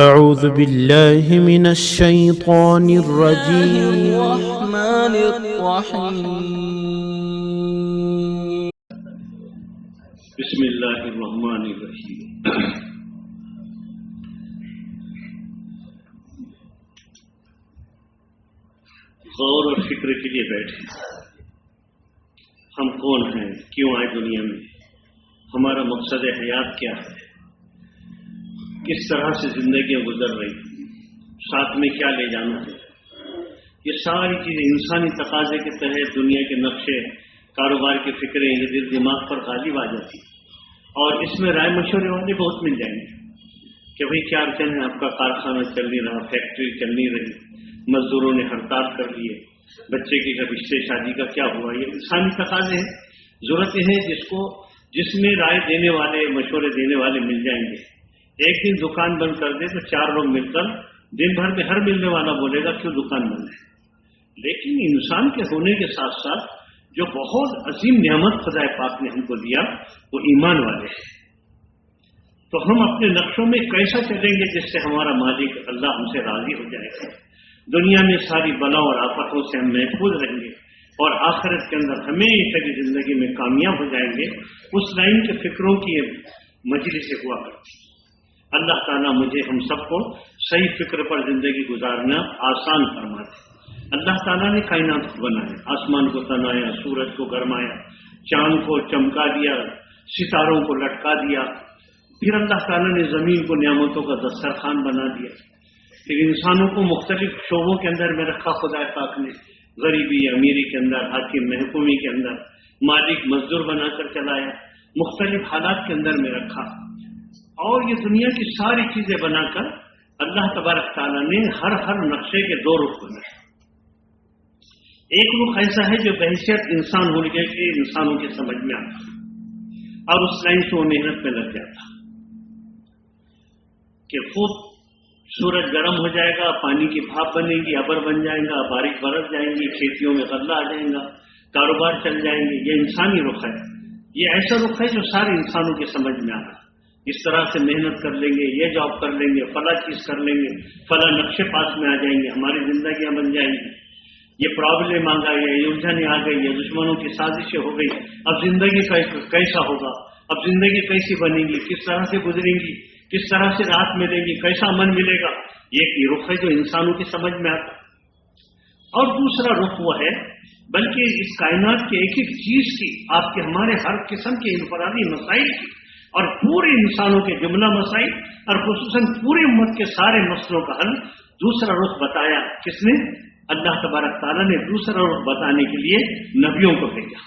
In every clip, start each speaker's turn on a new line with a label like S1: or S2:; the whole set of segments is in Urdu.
S1: أعوذ بالله من الشيطان الرجيم.
S2: الرحمن الرحيم.
S3: بسم اللہ الرحمن الرحیم. غور اور فکر کے لیے بیٹھے. ہم کون ہیں؟ کیوں آئے دنیا میں؟ ہمارا مقصد حیات کیا ہے؟ کس طرح سے زندگیاں گزر رہی؟ ساتھ میں کیا لے جانا ہے؟ یہ ساری چیزیں انسانی تقاضے کے تحت دنیا کے نقشے، کاروبار کی فکریں یہ دل دماغ پر غالب آ جاتی، اور اس میں رائے مشورے والے بہت مل جائیں گے کہ بھئی کیا ارجن ہے، آپ کا کارخانہ چل نہیں رہا، فیکٹری چل نہیں رہی، مزدوروں نے ہڑتال کر لیے، بچے کے رشتے شادی کا کیا ہوا. یہ انسانی تقاضے ہیں. ضرورت ہے جس میں رائے دینے والے، مشورے دینے والے مل جائیں گے. ایک دن دکان بند کر دے تو 4 لوگ مل کر دن بھر میں ہر ملنے والا بولے گا کیوں دکان بند ہے. لیکن انسان کے ہونے کے ساتھ ساتھ جو بہت عظیم نعمت خدا پاک نے ہم کو دیا وہ ایمان والے ہیں. تو ہم اپنے نقشوں میں کیسا چلیں گے جس سے ہمارا مالک اللہ ہم سے راضی ہو جائے گا، دنیا میں ساری بلاؤں اور آفتوں سے ہم محفوظ رہیں گے، اور آخرت کے اندر ہمیشہ کی زندگی میں کامیاب ہو جائیں گے. اس لائن کے فکروں کی مجلس ہوا کرتی. اللہ تعالیٰ مجھے ہم سب کو صحیح فکر پر زندگی گزارنا آسان فرما دے. اللہ تعالیٰ نے کائنات کو بنایا، آسمان کو تنایا، سورج کو گرمایا، چاند کو چمکا دیا، ستاروں کو لٹکا دیا. پھر اللہ تعالیٰ نے زمین کو نعمتوں کا دسترخوان بنا دیا. پھر انسانوں کو مختلف شعبوں کے اندر میں رکھا خدا پاک نے، غریبی امیری کے اندر، حاکم محکومی کے اندر، مالک مزدور بنا کر چلایا، مختلف حالات کے اندر میں رکھا. اور یہ دنیا کی ساری چیزیں بنا کر اللہ تبارک تعالیٰ نے ہر نقشے کے 2 رخ بنائے. ایک رخ ایسا ہے جو بحیثیت انسان ہونے کے انسانوں کے سمجھ میں آتا اور اس لائن سے وہ محنت میں لگ جاتا کہ خود سورج گرم ہو جائے گا، پانی کی بھاپ بنے گی، ابر بن جائے گا، بارش برس جائیں گی، کھیتیوں میں غلہ آ جائے گا، کاروبار چل جائیں گے. یہ انسانی رخ ہے. یہ ایسا رخ ہے جو سارے انسانوں کے سمجھ میں آ رہا ہے. اس طرح سے محنت کر لیں گے، یہ جاب کر لیں گے، فلاں چیز کر لیں گے، فلاں نقشے پاس میں آ جائیں گے، ہماری زندگیاں بن جائیں گی. یہ پرابلم آ گئی، یہ الجھنیں آ گئی، یہ دشمنوں کی سازشیں ہو گئی. اب زندگی کیسا ہوگا، اب زندگی کیسی بنے گی، کس طرح سے گزریں گی، کس طرح سے راحت ملے گی، کیسا من ملے گا. یہ رخ ہے جو انسانوں کی سمجھ میں آتا. اور دوسرا رخ وہ ہے بلکہ اس کائنات کے ایک ایک چیز کی، آپ کے ہمارے ہر قسم کے انفرادی مسائل کی اور پورے انسانوں کے جملہ مسائل اور خصوصاً پوری امت کے سارے مسئلوں کا حل دوسرا رخ بتایا. کس نے؟ اللہ تبارک تعالیٰ نے دوسرا رخ بتانے کے لیے نبیوں کو بھیجا،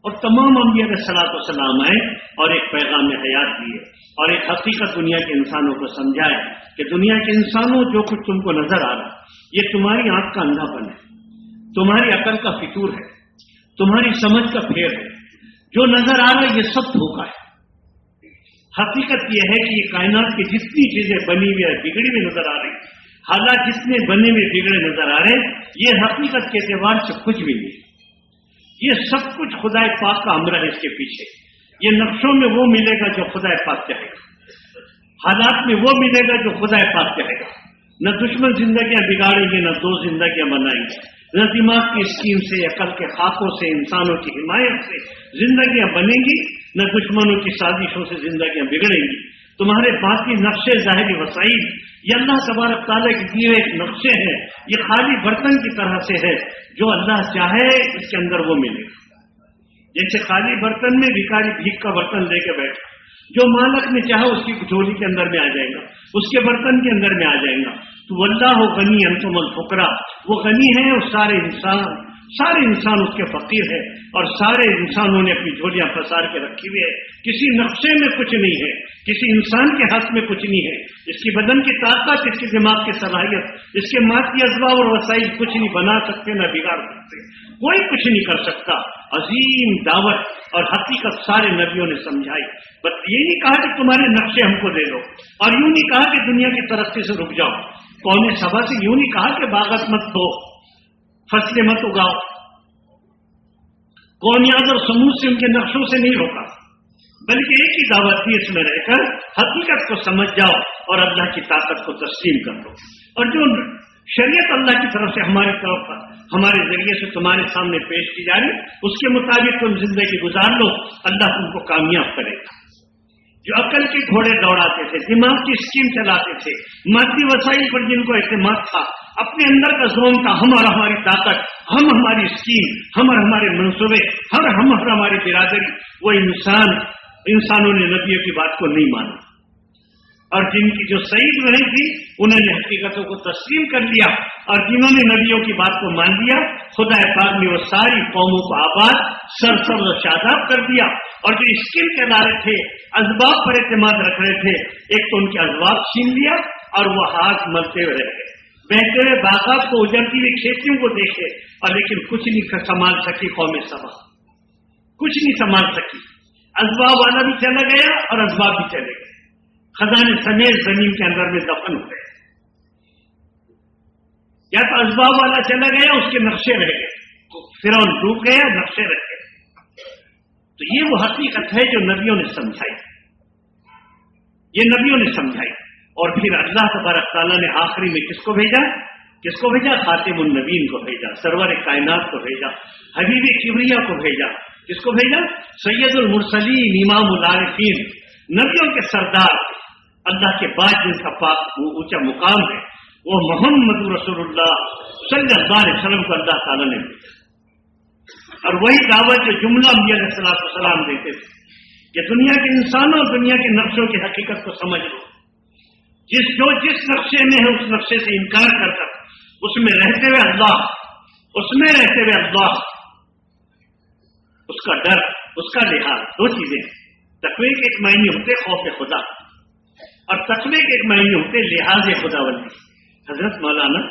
S3: اور تمام انبیاء علیہ الصلوۃ والسلام آئے اور ایک پیغام حیات دیے اور ایک حقیقت دنیا کے انسانوں کو سمجھائے کہ دنیا کے انسانوں جو کچھ تم کو نظر آ رہا یہ تمہاری آنکھ کا اندھا پن ہے، تمہاری عقل کا فطور ہے، تمہاری سمجھ کا پھیر ہے. جو نظر آ رہا ہے یہ سب دھوکہ ہے. حقیقت یہ ہے کہ یہ کائنات کی جتنی چیزیں بنی ہوئی ہے، بگڑی ہوئی نظر آ رہی، حالات جتنے بنے ہوئے بگڑے نظر آ رہے، یہ حقیقت کے اعتبار سے کچھ بھی نہیں. یہ سب کچھ خدا پاک کا امر ہے. اس کے پیچھے یہ نقشوں میں وہ ملے گا جو خدا پاک چاہے گا، حالات میں وہ ملے گا جو خدا پاک چاہے گا. نہ دشمن زندگیاں بگاڑیں گے، نہ دو زندگیاں بنائیں گے. نہ دماغ کی اسکیم سے، عقل کے خاکوں سے، انسانوں کی حمایت سے زندگیاں بنیں گی، نہ دشمنوں کی سازشوں سے زندگیاں بگڑیں گی. تمہارے باقی نقشے ظاہری وسائل یہ اللہ تبارک تعالیٰ کے دیے ایک نقشے ہیں. یہ خالی برتن کی طرح سے ہے، جو اللہ چاہے اس کے اندر وہ ملے گا. جیسے خالی برتن میں بھکاری بھیک کا برتن لے کے بیٹھا، جو مالک نے چاہا اس کی جھولی کے اندر میں آ جائے گا، اس کے برتن کے اندر میں آ جائے گا. تو واللہ غنی انتم الفقراء، وہ غنی ہے اور سارے انسان اس کے فقیر ہے، اور سارے انسانوں نے اپنی جھولیاں پسار کے رکھی ہوئی ہے. کسی نقشے میں کچھ نہیں ہے، کسی انسان کے ہاتھ میں کچھ نہیں ہے. اس کی بدن کی طاقت، اس کے دماغ کی صلاحیت، اس کے مادی اسباب اور وسائل کچھ نہیں بنا سکتے، نہ بگاڑ سکتے، کوئی کچھ نہیں کر سکتا. عظیم دعوت اور حقیقت سارے نبیوں نے سمجھائی. بس یہ نہیں کہا کہ تمہارے نقشے ہم کو دے دو، اور یوں نہیں کہا کہ دنیا کی ترقی سے رک جاؤ. قوم سبا سے یوں نہیں کہا کہ باغت مت دو، فصلیں مت اگاؤ. قومیات اور سمود سے ان کے نقشوں سے نہیں روکا، بلکہ ایک ہی دعوت تھی، اس میں رہ کر حقیقت کو سمجھ جاؤ اور اللہ کی طاقت کو تسلیم کر لو، اور جو شریعت اللہ کی طرف سے ہماری طرف ہمارے ذریعے سے تمہارے سامنے پیش کی جا رہی اس کے مطابق تم زندگی گزار لو، اللہ تم کو کامیاب کرے گا۔ جو عقل کے گھوڑے دوڑاتے تھے، دماغ کی اسکیم چلاتے تھے، مادی وسائل پر جن کو اعتماد تھا، اپنے اندر کا زون تھا ہماری طاقت، ہماری اسکیم، ہمارے منصوبے، ہماری برادری، وہ انسانوں نے نبیوں کی بات کو نہیں مانا، اور جن کی جو صحیح نہیں تھی انہوں نے حقیقتوں کو تسلیم کر لیا، اور جنہوں نے نبیوں کی بات کو مان لیا خدا پاک نے وہ ساری قوموں کو آباد سرسبز و شاداب کر دیا۔ اور جو اسکیم کے دارے تھے، اسباب پر اعتماد رکھ رہے تھے، ایک تو ان کے اسباب چھین لیا اور وہ ہاتھ ملتے ہوئے رہ گئے، بہتے ہوئے باغات کو، اجڑتی ہوئی کھیتیوں کو دیکھے، اور لیکن کچھ نہیں سنبھال سکی قوم سبا، کچھ نہیں سنبھال سکی۔ اسباب والا بھی چلا گیا اور اسباب بھی چلے گئے، خزانے سمیت زمین کے اندر میں دفن ہو گئے۔ یا تو اسباب والا چلا گیا، اس کے نقشے رہ گئے، فرعون ڈوب گیا، نقشے رہ گئے۔ تو یہ وہ حقیقت ہے جو نبیوں نے سمجھائی، یہ نبیوں نے سمجھائی۔ اور پھر اللہ تبارک تعالیٰ نے آخری میں کس کو بھیجا؟ کس کو بھیجا؟ خاتم النبیین کو بھیجا، سرور کائنات کو بھیجا، حبیب کبریا کو بھیجا۔ کس کو بھیجا؟ سید المرسلین، امام العارفین، نبیوں کے سردار، اللہ کے بعد جن کا پاک اونچا مقام ہے، وہ محمد رسول اللہ صلی اللہ علیہ وسلم کو اللہ تعالیٰ نے بھیجا۔ اور وہی دعوت جو جملہ انبیاء علیہ السلام دیتے تھے کہ دنیا کے انسانوں، دنیا کے نقشوں کی حقیقت کو سمجھ لو، جس نقشے میں ہے اس نقشے سے انکار کر کر اس میں رہتے ہوئے اللہ، اس میں رہتے ہوئے اللہ، اس کا ڈر، اس کا لحاظ، دو چیزیں ہیں۔ تقوی کے ایک معنی ہوتے خوف خدا، اور تقوی کے ایک معنی ہوتے لحاظ خداوندی۔ حضرت مولانا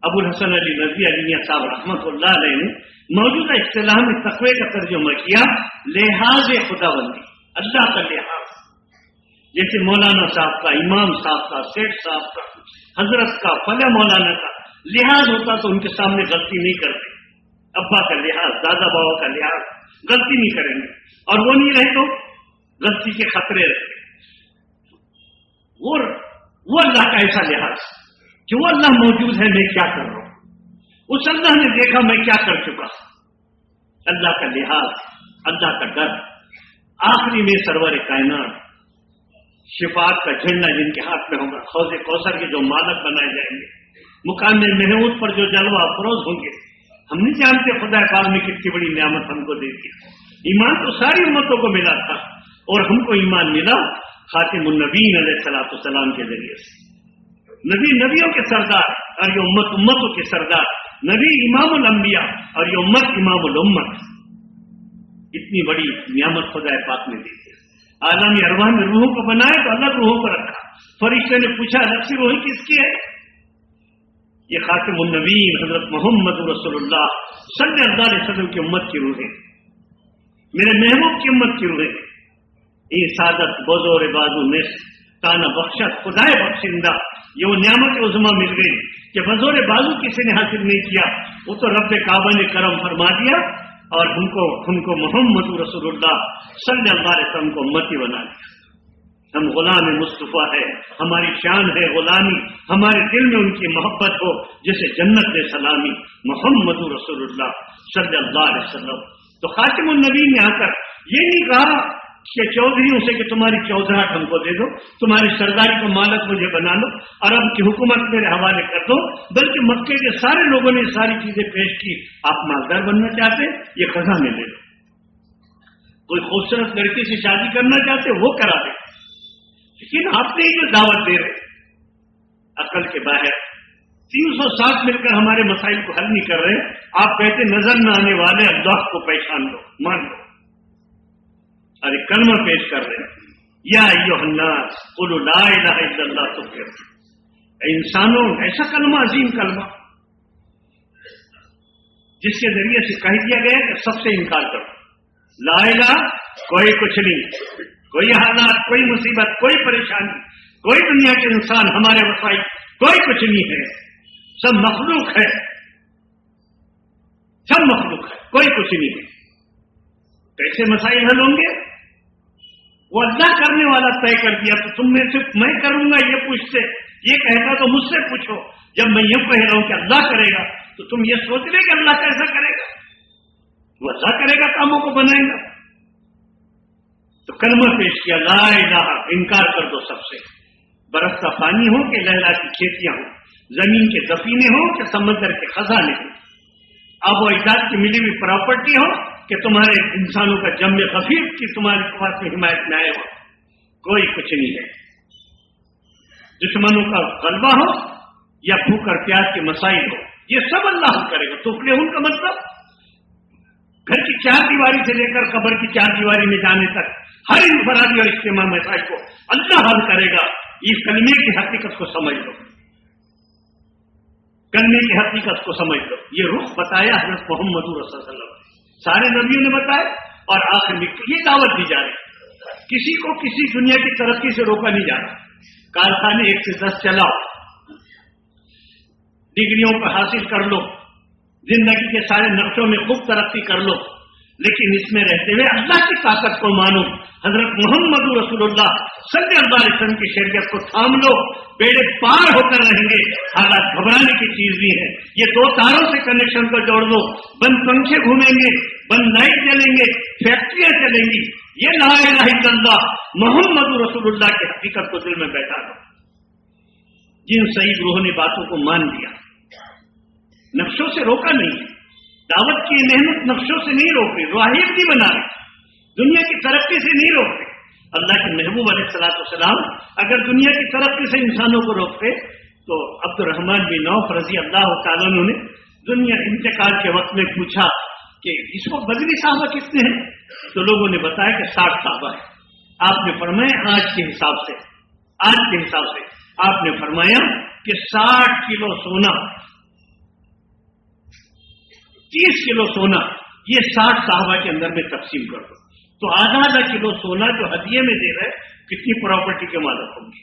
S3: ابو الحسن علی ندوی علی میاں صاحب رحمۃ اللہ علیہ نے موجودہ اصطلاح میں تقوی کا ترجمہ کیا لحاظ خداوندی، اللہ کا لحاظ۔ جیسے مولانا صاحب کا، امام صاحب کا، سیٹھ صاحب کا، حضرت کا، فلاں مولانا کا لحاظ ہوتا تو ان کے سامنے غلطی نہیں کرتے، ابا کا لحاظ، دادا بابا کا لحاظ، غلطی نہیں کریں گے، اور وہ نہیں رہے تو غلطی کے خطرے رہتے۔ وہ اللہ کا ایسا لحاظ کہ وہ اللہ موجود ہے، میں کیا کر رہا ہوں، اس اللہ نے دیکھا میں کیا کر چکا، اللہ کا لحاظ، اللہ کا ڈر۔ آخری میں سرور کائنات، شفاعت کا جھنڈا جن کے ہاتھ میں ہوگا، حوض کوثر کے جو مالک بنائے جائیں گے، مقام محمود پر جو جلوہ افروز ہوں گے۔ ہم نہیں جانتے خدا پاک نے کتنی بڑی نعمت ہم کو دے دی۔ ایمان تو ساری امتوں کو ملا تھا، اور ہم کو ایمان ملا خاتم النبیین علیہ الصلوۃ والسلام کے ذریعے سے۔ نبی نبیوں کے سردار، اور یہ امت امتوں کے سردار، نبی امام الانبیاء اور یہ امت امام الامت۔ اتنی بڑی نعمت خدا پاک نے دی۔ عالم ارواح میں روحوں کو بنایا تو الگ روحوں کو رکھا۔ فرشتے نے پوچھا الگ سی روح کس کی ہے؟ یہ خاتم النبیین حضرت محمد رسول اللہ صلی اللہ علیہ وسلم کی امت کی روح ہے، میرے محبوب کی امت کی روح ہے۔ یہ سعادت بزور بازو نصف تانا بخشت خدائے بخشندہ، یہ وہ نعمت عظمیٰ مل گئی کہ بزور بازو کسی نے حاصل نہیں کیا، وہ تو رب کعبہ نے کرم فرما دیا، اور ہم کو محمد رسول اللہ صلی اللہ علیہ وسلم کو امتی بنا دیا۔ ہم غلام مصطفیٰ ہے، ہماری شان ہے غلامی، ہمارے دل میں ان کی محبت ہو جیسے جنت میں سلامی، محمد رسول اللہ صلی اللہ علیہ وسلم۔ تو خاتم النبی نے آ کر یہ نہیں کہا کہ چودھریوں سے کہ تمہاری چودھراہٹ ہم کو دے دو، تمہاری سرداری کو مالک مجھے بنا لو، عرب کی حکومت میرے حوالے کر دو، بلکہ مکے کے سارے لوگوں نے ساری چیزیں پیش کی۔ آپ مالدار بننا چاہتے یہ خزانے لے لو، کوئی خوبصورت لڑکی سے شادی کرنا چاہتے وہ کرا دے، لیکن آپ نے جو دعوت دے رہے عقل کے باہر 360 مل کر ہمارے مسائل کو حل نہیں کر رہے۔ آپ کہتے نظر نہ آنے والے اللہ کو پہچان لو، مان لو، اور ایک کلمہ پیش کر رہے ہیں، یا ایھا الناس قولوا لا الہ الا اللہ تفلحوا۔ اے انسانوں، ایسا کلمہ، عظیم کلمہ جس کے ذریعے سے کہہ دیا گیا کہ سب سے انکار کرو، لا الہ، کوئی کچھ نہیں، کوئی حالات، کوئی مصیبت، کوئی پریشانی، کوئی دنیا کے انسان، ہمارے وسائل، کوئی کچھ نہیں ہے، سب مخلوق ہے، سب مخلوق ہے، کوئی کچھ نہیں ہے۔ کیسے مسائل حل ہوں گے؟ وہ اللہ کرنے والا طے کر دیا، تو تم میں سے میں کروں گا یہ پوچھتے، یہ کہتا تو مجھ سے پوچھو۔ جب میں یہ کہہ رہا ہوں کہ اللہ کرے گا تو تم یہ سوچ رہے کہ اللہ کیسا کرے گا؟ وہ اللہ کرے گا، کاموں کو بنائے گا۔ تو کلمہ پیش کیا، لا الہ، انکار کر دو سب سے، برستا پانی ہو کہ لہلاتی کھیتیاں ہوں، زمین کے دفینے ہوں کہ سمندر کے خزانے ہوں، آب و اجداد کی ملی ہوئی پراپرٹی ہو کہ تمہارے انسانوں کا جم خفیف کی تمہارے پاس میں حمایت میں آئے ہو، کوئی کچھ نہیں ہے۔ دشمنوں کا غلبہ ہو یا بھوک اور پیاس کے مسائل ہو، یہ سب اللہ کرے گا۔ تو ان کا مطلب گھر کی چار دیواری سے لے کر قبر کی چار دیواری میں جانے تک ہر انفرادی اور اجتماعی مسائل کو اللہ حل کرے گا۔ اس کلمے کی حقیقت کو سمجھ لو، کلمے کی حقیقت کو سمجھ لو۔ یہ رخ بتایا حضرت محمد رسول اللہ صلی اللہ علیہ وسلم، سارے نبیوں نے بتایا، اور آخر میں یہ دعوت دی جا رہی، کسی کو کسی دنیا کی ترقی سے روکا نہیں جا رہا۔ کارخانے 1 سے 10 چلاؤ، ڈگریوں کو حاصل کر لو، زندگی کے سارے نقشوں میں خوب ترقی کر لو، لیکن اس میں رہتے ہوئے اللہ کی طاقت کو مانو، حضرت محمد رسول اللہ صلی اللہ علیہ وسلم کی شریعت کو تھام لو، بیڑے پار ہو کر رہیں گے۔ حالات گھبرانے کی چیز بھی ہے، یہ 2 تاروں سے کنیکشن کو جوڑ دو، بند پنکھے گھومیں گے، بند لائٹ جلیں گے، فیکٹریاں چلیں گی، یہ لا الہ الا اللہ محمد رسول اللہ کی حقیقت کو دل میں بیٹھا دو۔ جن صحیح گروہوں نے باتوں کو مان لیا، نقشوں سے روکا نہیں، دعوت کی محنت نقشوں سے نہیں روک رہی، راہب نہیں بنا رہی، دنیا کی ترقی سے نہیں روک رہی۔ اللہ کے محبوب علیہ الصلوۃ والسلام اگر دنیا کی ترقی سے انسانوں کو روکتے تو عبد الرحمن بن عوف رضی اللہ تعالیٰ عنہ نے دنیا انتقال کے وقت میں پوچھا کہ اس کو بدری صحابہ کتنے ہیں؟ تو لوگوں نے بتایا کہ 60 صحابہ ہیں۔ آپ نے فرمایا آج کے حساب سے آپ نے فرمایا کہ 60 کلو سونا، 30 کلو سونا، یہ 60 صحابہ کے اندر میں تقسیم کر دو، تو آدھا کلو سونا جو ہدیے میں دے رہے کتنی پراپرٹی کے مالک ہوں گے؟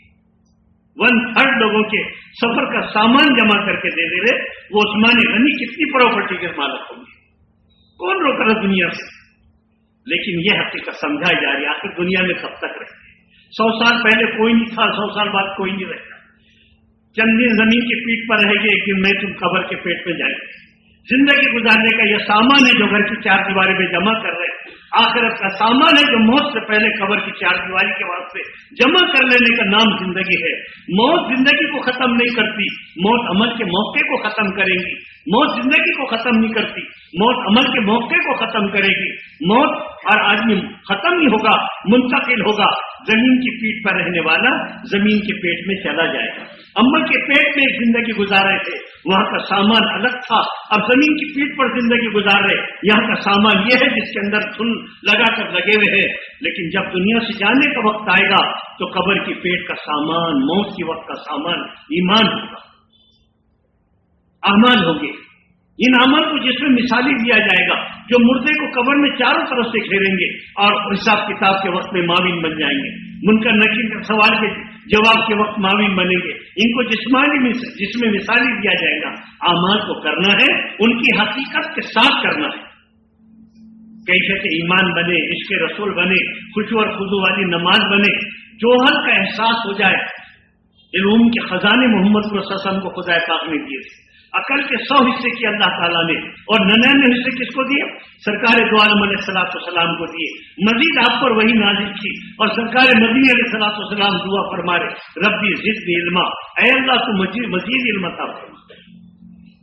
S3: 1/3 لوگوں کے سفر کا سامان جمع کر کے دے رہے وہ عثمان غنی کتنی پراپرٹی کے مالک ہوں گے؟ کون روک رہا دنیا سے؟ لیکن یہ حقیقت سمجھائی جا رہی ہے، آخر دنیا میں کب تک رہتے ہیں؟ 100 سال پہلے کوئی نہیں تھا، 100 سال بعد کوئی نہیں رہتا، چند دن زمین کی پیٹھ پر رہے گے، ایک دن میں تم قبر کے پیٹ میں جائیں گے۔ زندگی گزارنے کا یہ سامان ہے جو گھر کی 4 دیواری میں جمع کر رہے ہیں، آخرت کا سامان ہے جو موت سے پہلے قبر کی 4 دیواری کے واسطے جمع کر لینے کا نام زندگی ہے۔ موت زندگی کو ختم نہیں کرتی، موت عمل کے موقع کو ختم کرے گی، موت زندگی کو ختم نہیں کرتی، موت عمل کے موقع کو ختم کرے گی۔ موت اور آدمی ختم نہیں ہوگا، منتقل ہوگا، زمین کی پیٹھ پر رہنے والا زمین کے پیٹ میں چلا جائے گا۔ امل کے پیٹ میں ایک زندگی گزار رہے تھے، وہاں کا سامان الگ تھا، اب زمین کی پیٹھ پر زندگی گزار رہے، یہاں کا سامان یہ ہے جس کے اندر دھن لگا کر لگے ہوئے ہیں، لیکن جب دنیا سے جانے کا وقت آئے گا تو قبر کی پیٹ کا سامان، موت کی وقت کا سامان ایمان ہوگا، اعمال ہوگے۔ ان عمل کو جس میں مثالی دیا جائے گا، جو مردے کو قبر میں چاروں طرف سے گھیریں گے اور حساب کتاب کے وقت میں معاون بن جائیں گے، منکر نکیر کے سوال کے جواب کے وقت معاون بنیں گے۔ ان کو جس میں مثالی دیا جائے گا، اعمال کو کرنا ہے، ان کی حقیقت کے ساتھ کرنا ہے، کیفیت ایمان بنے، عشق رسول بنے، خشوع اور خضوع والی نماز بنے، جوہر کا احساس ہو جائے۔ علوم کے خزانے محمد صلی اللہ علیہ وسلم کو خدا پاک نے دیے تھے، عقل کے 100 حصے کی اللہ تعالیٰ نے، اور 99 حصے کس کو دیے؟ سرکار دو عالم علیہ السلام کو دیے۔ مزید آپ پر وہی نازل کی، اور سرکار مدنی علیہ السلام دعا فرما رہے، ربی زدنی علما، اے اللہ تو مزید علم عطا فرما۔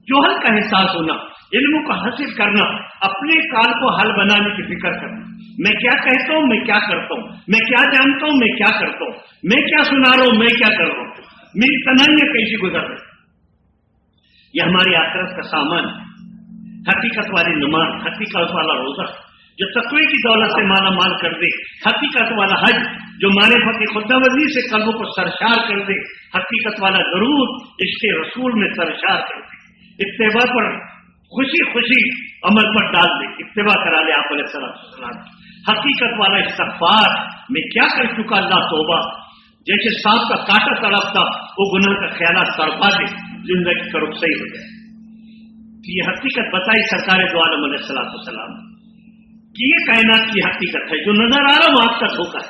S3: جوہر کا احساس ہونا، علم کو حاصل کرنا، اپنے کال کو حل بنانے کی فکر کرنا، میں کیا کہتا ہوں، میں کیا کرتا ہوں، میں کیا جانتا ہوں، میں کیا کرتا ہوں، میں کیا سنا رہا ہوں، میں کیا کر رہا ہوں، میری تنہائیاں کیسی گزر رہی۔ یہ ہماری آخرت کا سامان، حقیقت والی نماز، حقیقت والا روزہ جو تقوی کی دولت سے مالا مال کر دے، حقیقت والا حج جو معرفت خدا ورزی سے قلبوں کو سرشار کر دے، حقیقت والا درود عشق رسول میں سرشار کر دے، اتباع پر خوشی خوشی عمل پر ڈال دے، اتباع کرا لے آپ علیہ السلام۔ حقیقت والا استغفار، میں کیا کر چکا اللہ توبہ، جیسے سانپ کا کاٹا تڑپتا وہ گناہ کا خیالات سرپا دے، زندگی کا رخ صحیح ہو جائے۔ یہ حقیقت بتائی سرکار دو عالم علیہ السلام کہ یہ کائنات کی حقیقت ہے، جو نظر آ رہا وہ آپ کا دھوکہ ہے،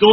S3: 2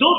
S3: 2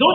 S3: 2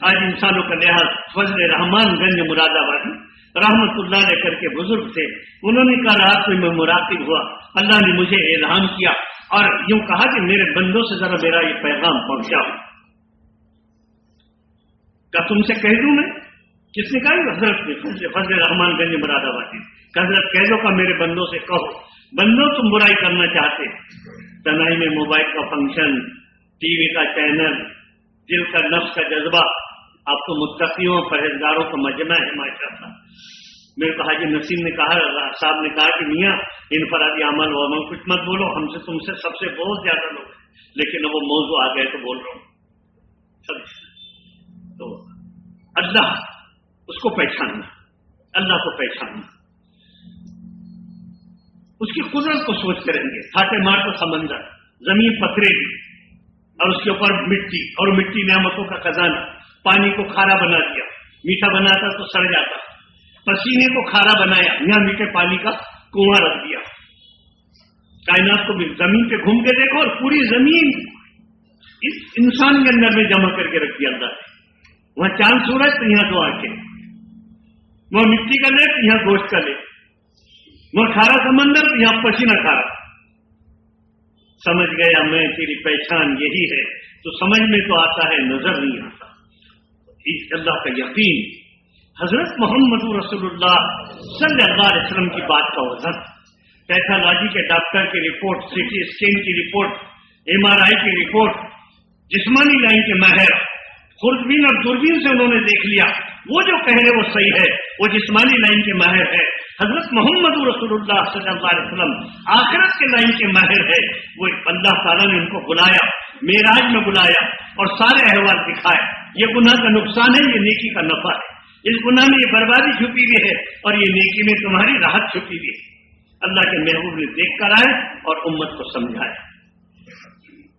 S3: آج انسانوں کا لحاظ فضل رحمان گنج مراد آبادی رحمت اللہ علیہ کر کے بزرگ تھے، انہوں نے کہا رات میں مراقب ہوا، اللہ نے مجھے الہام کیا اور یوں کہا کہ میرے بندوں سے ذرا میرا یہ پیغام پہنچاؤ۔ کیا تم سے کہہ دوں میں؟ کس نے کہا؟ حضرت فضل رحمان گنج مراد آبادی کہ حضرت کہہ دو کہ میرے بندوں سے کہو، بندوں تم برائی کرنا چاہتے، تنہائی میں موبائل کا فنکشن، ٹی وی کا چینل، دل کا نفس کا جذبہ، آپ تو متقیوں پرہیزگاروں کا مجمع ہے ماشاءاللہ۔ میرے کو حاجی نسیم نے کہا، صاحب نے کہا کہ میاں انفرادی عمل و عمل کچھ مت بولو، ہم سے تم سے سب سے بہت زیادہ لوگ ہیں، لیکن اب وہ موضوع آ گئے تو بول رہا ہوں۔ تو اللہ اس کو پہچاننا، اللہ کو پہچاننا، اس کی قدرت کو سوچ کریں گے۔ تھاٹے مار تو سمندر، زمین پتھریلی اور اس کے اوپر مٹی، اور مٹی نعمتوں کا خزانہ، پانی کو کھارا بنا دیا، میٹھا بناتا تو سڑ جاتا، پسینے کو کھارا بنایا، یہاں میٹھے پانی کا کنواں رکھ دیا۔ کائنات کو بھی زمین پہ گھوم کے دیکھو اور پوری زمین اس انسان کے اندر میں جمع کر کے رکھ دیا اللہ نے۔ وہاں چاند سورج تو یہاں دو آنکھیں، وہاں مٹی کا لیپ یہاں گوشت کا لیپ، وہاں کھارا سمندر تو یہاں پسینہ کھارا۔ سمجھ گیا میں تیری پہچان یہی ہے، تو سمجھ میں تو آتا ہے، نظر نہیں آتا۔ اللہ کا یقین، حضرت محمد رسول اللہ صلی اللہ علیہ وسلم کی بات کا وزن، پیتھالوجی کے ڈاکٹر کی رپورٹ، سی ٹی اسکین کی رپورٹ، ایم آر آئی کی رپورٹ، جسمانی لائن کے ماہر خوردبین اور دوربین سے انہوں نے دیکھ لیا، وہ جو کہہ رہے وہ صحیح ہے، وہ جسمانی لائن کے ماہر ہے۔ حضرت محمد رسول اللہ صلی اللہ علیہ وسلم آخرت کے لائن کے ماہر ہے، وہ اللہ تعالیٰ نے ان کو بلایا، معراج میں بلایا اور سارے احوال دکھائے۔ یہ گناہ کا نقصان ہے، یہ نیکی کا نفع ہے، اس گناہ میں یہ بربادی چھپی ہوئی ہے اور یہ نیکی میں تمہاری راحت چھپی ہوئی ہے۔ اللہ کے محبوب نے دیکھ کر آئے اور امت کو سمجھائے۔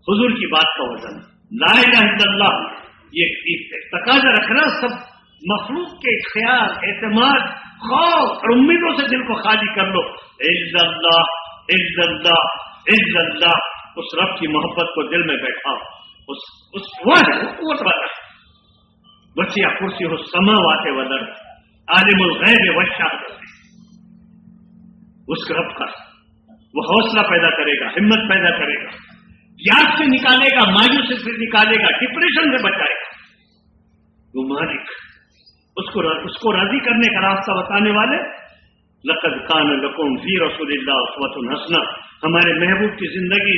S3: حضور کی بات کا وزن، لا الہ الا اللہ، یہ تقاضا رکھنا سب مخلوق کے خیال، اعتماد، خوف اور امیدوں سے دل کو خالی کر لو۔ الا اللہ، الا اللہ، الا اللہ، اس رب کی محبت کو دل میں بیٹھاؤ، اس وہ قوت والا وسیع کرسی ہو السماوات والارض، عالم الغیب والشہادۃ، اس رب کا وہ حوصلہ پیدا کرے گا، ہمت پیدا کرے گا، یاد سے نکالے گا، مایوسی سے نکالے گا، ڈپریشن سے بچائے گا۔ وہ مالک اس کو راضی کرنے کا راستہ بتانے والے، لقد کان لکم فی رسول اللہ اسوۃ حسنہ، ہمارے محبوب کی زندگی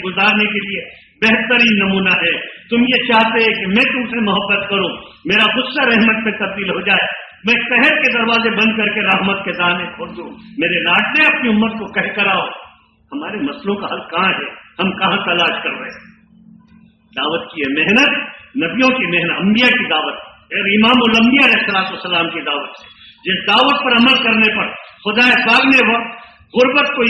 S3: گزارنے کے لیے بہترین نمونہ ہے۔ تم یہ چاہتے کہ میں تم سے محبت کروں، میرا غصہ رحمت میں تبدیل ہو جائے، میں قہر کے دروازے بند کر کے رحمت کے دانے کھول دوں، میرے لاڈلے اپنی امت کو کہہ کر آؤ۔ ہمارے مسئلوں کا حل کہاں ہے؟ ہم کہاں تلاش کر رہے ہیں؟ دعوت کی ہے محنت، نبیوں کی محنت، انبیاء کی دعوت اور امام الانبیاء علیہ السلام کی دعوت سے، جس دعوت پر عمل کرنے پر خدا پاک نے غربت کو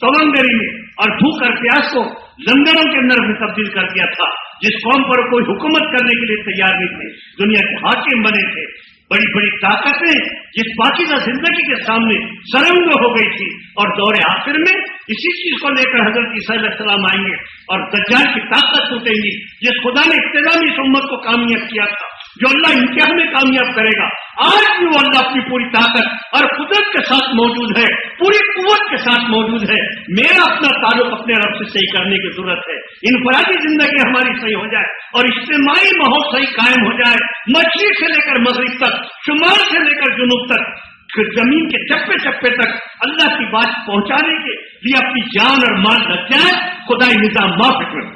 S3: سونگری میں اور بھوک اور پیاس کو لنگروں کے اندر میں تبدیل کر دیا تھا، جس قوم پر کوئی حکومت کرنے کے لیے تیار نہیں تھے، دنیا کے حاکم بنے تھے، بڑی بڑی طاقتیں جس پاکیزہ زندگی کے سامنے سرنگ ہو گئی تھی، اور دور آخر میں اسی چیز کو لے کر حضرت عیسیٰ علیہ السلام آئیں گے اور دجال کی طاقت ٹوٹیں گی، جس خدا نے ابتدا میں اس امت کو کامیاب کیا تھا، جو اللہ انتہا میں کامیاب کرے گا، آج بھی وہ اللہ اپنی پوری طاقت اور قدرت کے ساتھ موجود ہے، پوری قوت کے ساتھ موجود ہے۔ میرا اپنا تعلق اپنے رب سے صحیح کرنے کی ضرورت ہے، انفرادی زندگی ہماری صحیح ہو جائے اور اجتماعی ماحول صحیح قائم ہو جائے، مشرق سے لے کر مغرب تک، شمال سے لے کر جنوب تک، پھر زمین کے چپے چپے تک اللہ کی بات پہنچانے کے لیے اپنی جان اور مال لگ جائے، خدائی نظام موافق میں۔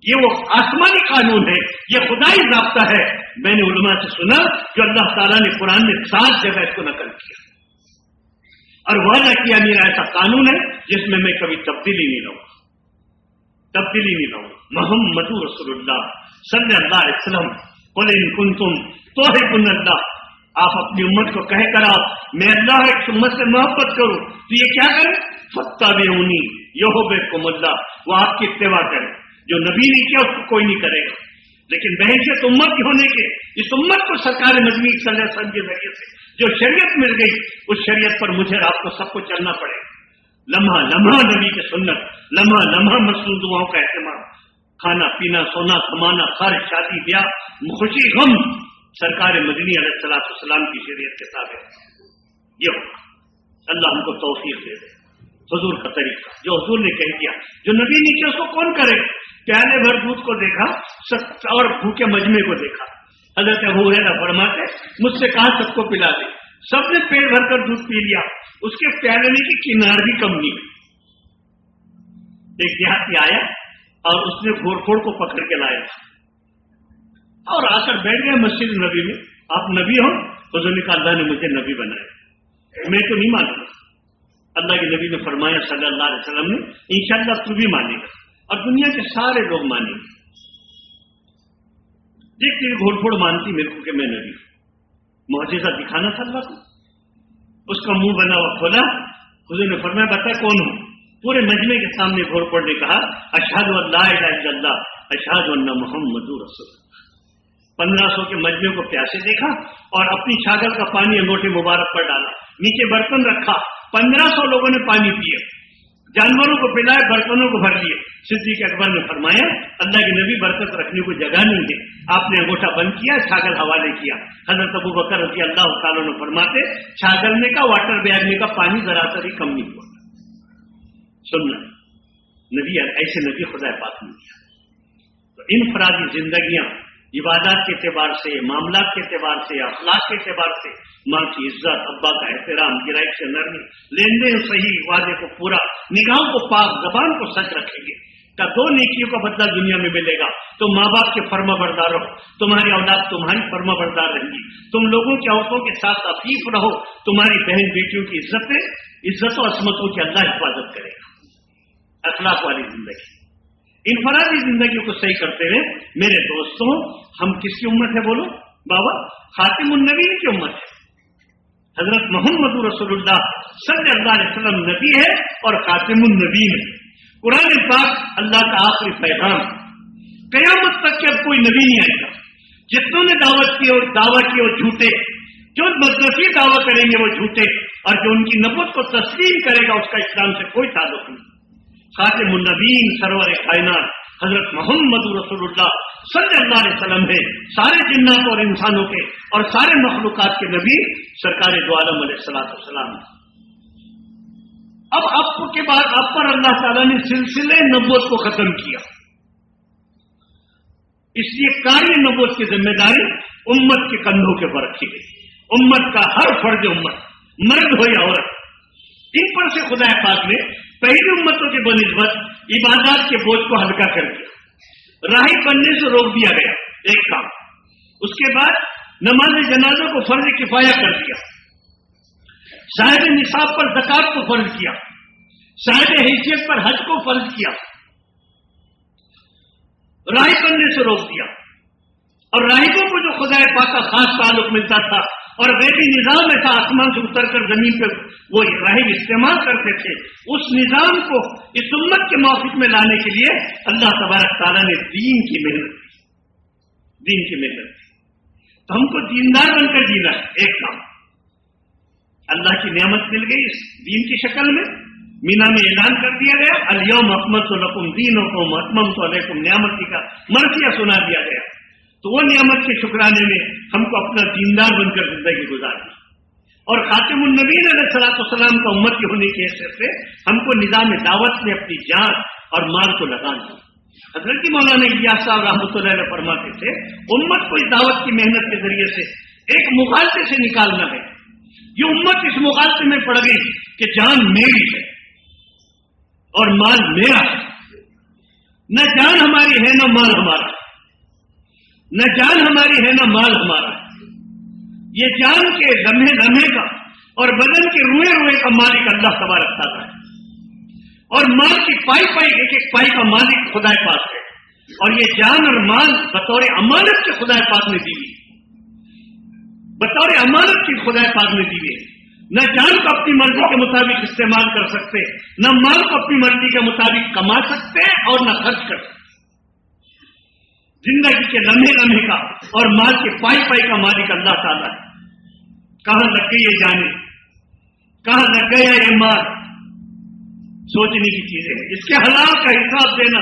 S3: یہ وہ آسمانی قانون ہے، یہ خدائی ضابطہ ہے۔ میں نے علماء سے سنا جو اللہ تعالیٰ نے قرآن میں 7 جگہ اس کو نقل کیا اور وعدہ کیا میرا ایسا قانون ہے جس میں میں کبھی تبدیلی نہیں لاؤں محمد رسول اللہ صلی اللہ علیہ وسلم، قل ان کنتم تحبون اللہ، آپ اپنی امت کو کہہ کر آؤ میں اللہ ایک امت سے محبت کروں تو یہ کیا کریں؟ فاتبعونی یحببکم اللہ، وہ آپ کی اتباع کریں۔ جو نبی نے کیا اس کو کوئی نہیں کرے گا، لیکن بحیثیت امت کی ہونے کے اس امت کو سرکار مدنی صلی اللہ علیہ وسلم کے ذریعے سے جو شریعت مل گئی، اس شریعت پر مجھے اور آپ کو سب کو چلنا پڑے گا۔ لمحہ لمحہ نبی کی سنت، لمحہ لمحہ مسنون دعاؤں کا اہتمام، کھانا پینا سونا کمانا خرچ شادی بیاہ خوشی غم سرکار مدنی علیہ السلام کی شریعت کے تابع یہ ہوگا۔ اللہ ہم کو توفیق دے دے۔ حضور کا طریقہ جو حضور نے کہہ دیا، جو نبی نے کیا اس کو کون کرے؟ پیالے بھر دودھ کو دیکھا اور بھوکے مجمع کو دیکھا۔ حضرت ابو ہریرہ فرماتے مجھ سے کہا سب کو پلا دے، سب نے پیٹ بھر کر دودھ پی لیا، اس کے پیالے کی کنار بھی کم نہیں۔ ایک دیہاتی آیا اور اس نے گھوڑ پھوڑ کو پکڑ کے لایا اور آ کر بیٹھ گئے مسجد نبی میں۔ آپ نبی ہو؟ حضور نے کہا اللہ نے مجھے نبی بنایا، میں تو نہیں مانتا۔ اللہ کے نبی نے فرمایا صلی اللہ علیہ وسلم نے انشاءاللہ تو بھی مانے گا اور دنیا کے سارے لوگ مانیں گے۔ دیکھ تیری گھوڑ پھوڑ مانتی میرے کو کہ میں نبی ہوں، معجزہ دکھانا تھا اللہ کو۔ اس کا منہ بنا ہوا کھولا، حضور نے فرمایا بتا کون ہوں؟ پورے مجمع کے سامنے گھوڑ پھوڑ نے کہا اشہد ان لا الہ الا اللہ اشہد ان محمد رسول اللہ۔ 1500 کے مجمع کو پیاسے دیکھا اور اپنی چھاگل کا پانی انگوٹھے مبارک پر ڈالا، نیچے برتن رکھا، 1500 لوگوں نے پانی پیے، جانوروں کو پلائے، برتنوں کو بھر لیے۔ صدیق اکبر نے فرمایا اللہ کے نبی برکت رکھنے کو جگہ نہیں دے، آپ نے انگوٹھا بند کیا، چھاگل حوالے کیا۔ حضرت ابو بکر رضی اللہ تعالیٰ نے فرماتے چھاگلنے کا واٹر بیگنے کا پانی ذرا سا بھی کم نہیں ہوا۔ سننا نبی ایسے نبی خدا پاک نے دیا۔ تو انفرادی زندگیاں عبادات کے اعتبار سے، معاملات کے اعتبار سے، اخلاق کے اعتبار سے، ماں کی عزت، ابا کا احترام، گرائش سے نرمی، لین دین صحیح، وعدے کو پورا، نگاہوں کو پاک، زبان کو سچ رکھیں گے کا 2 نیکیوں کا بدلہ دنیا میں ملے گا۔ تم ماں باپ کے فرما بردار رہو، تمہاری اولاد تمہاری فرما بردار رہیں گی، تم لوگوں کی عورتوں کے ساتھ عفیف رہو، تمہاری بہن بیٹیوں کی عزت و عصمتوں کی اللہ حفاظت کرے گا۔ اخلاق والی زندگی، انفرادی زندگیوں کو صحیح کرتے ہوئے میرے دوستوں ہم کس کی امت ہے؟ بولو بابا، خاتم النبیین کی امت ہے۔ حضرت محمد رسول اللہ صلی اللہ علیہ وسلم نبی ہے اور خاتم النبیین ہے۔ قرآن پاک اللہ کا آخری پیغام، قیامت تک کے اب کوئی نبی نہیں آئے گا۔ جتنوں نے دعوت کی اور دعویٰ کی وہ جھوٹے، جو مدرسی دعویٰ کریں گے وہ جھوٹے، اور جو ان کی نبوت کو تسلیم کرے گا اس کا اسلام سے کوئی تعلق نہیں۔ خاتم النبیین سرور کائنات حضرت محمد رسول اللہ صلی اللہ علیہ وسلم ہے، سارے جنات اور انسانوں کے اور سارے مخلوقات کے نبی سرکار دو عالم علیہ السلام۔ اب آپ کے بعد آپ پر اللہ تعالیٰ نے سلسلے نبوت کو ختم کیا، اس لیے کاری نبوت کی ذمہ داری امت کے کندھوں کے اوپر رکھی گئی۔ امت کا ہر فرد امت، مرد ہو یا عورت، ان پر سے خدا پاک نے پہلی امتوں کے بنسبت عبادات کے بوجھ کو ہلکا کر دیا، راہی بننے سے روک دیا گیا ایک کام۔ اس کے بعد نماز جنازہ کو فرض کفایہ کر دیا، صاحب نصاب پر زکات کو فرض کیا، صاحب حیثیت پر حج کو فرض کیا، راہی بننے سے روک دیا، اور راہبوں کو جو خدا پاک کا خاص تعلق ملتا تھا اور غیبی نظام ایسا آسمان سے اتر کر زمین پہ وہ راہب استعمال کرتے تھے، اس نظام کو اس امت کے موقف میں لانے کے لیے اللہ تبارک تعالیٰ نے دین کی محنت کی۔ تو ہم کو دیندار بن کر جینا ہے ایک کام۔ اللہ کی نعمت مل گئی اس دین کی شکل میں، مینا میں اعلان کر دیا گیا الیوم اکملت لکم دینکم واتممت علیکم نعمتی کا مرثیہ سنا دیا گیا۔ تو وہ نعمت کے شکرانے میں ہم کو اپنا دیندار بن کر زندگی گزارنی، اور خاتم النبیین علیہ السلام کا امت کے ہونے کی حیثیت سے ہم کو نظام دعوت میں اپنی جان اور مال کو لگانا۔ حضرت مولانا الیاس صاحب رحمۃ اللہ علیہ فرماتے تھے امت کو اس دعوت کی محنت کے ذریعے سے ایک مغالطے سے نکالنا ہے۔ یہ امت اس مغالطے میں پڑ گئی کہ جان میری ہے اور مال میرا ہے، نہ جان ہماری ہے نہ مال ہمارا، نہ جان ہماری ہے نہ مال ہمارا۔ یہ جان کے لمحے لمحے کا اور بدن کے روئے روئے کا مالک اللہ تبارک تعالیٰ ہے، اور مال کی پائی پائی ایک ایک پائی کا مالک خدا پاک ہے، اور یہ جان اور مال بطور امانت کے خدا پاک نے دی ہے، بطور امانت کی خدا پاک نے دی ہے۔ نہ جان کو اپنی مرضی کے مطابق استعمال کر سکتے، نہ مال کو اپنی مرضی کے مطابق کما سکتے اور نہ خرچ کر سکتے۔ زندگی کے لمحے لمحے کا اور مال کے پائی پائی کا مالک اللہ تعالیٰ ہے۔ کہاں لگ گئی یہ جانے، کہاں لگ گیا یہ مال، سوچنے کی چیزیں ہیں۔ اس کے حلال کا حساب دینا،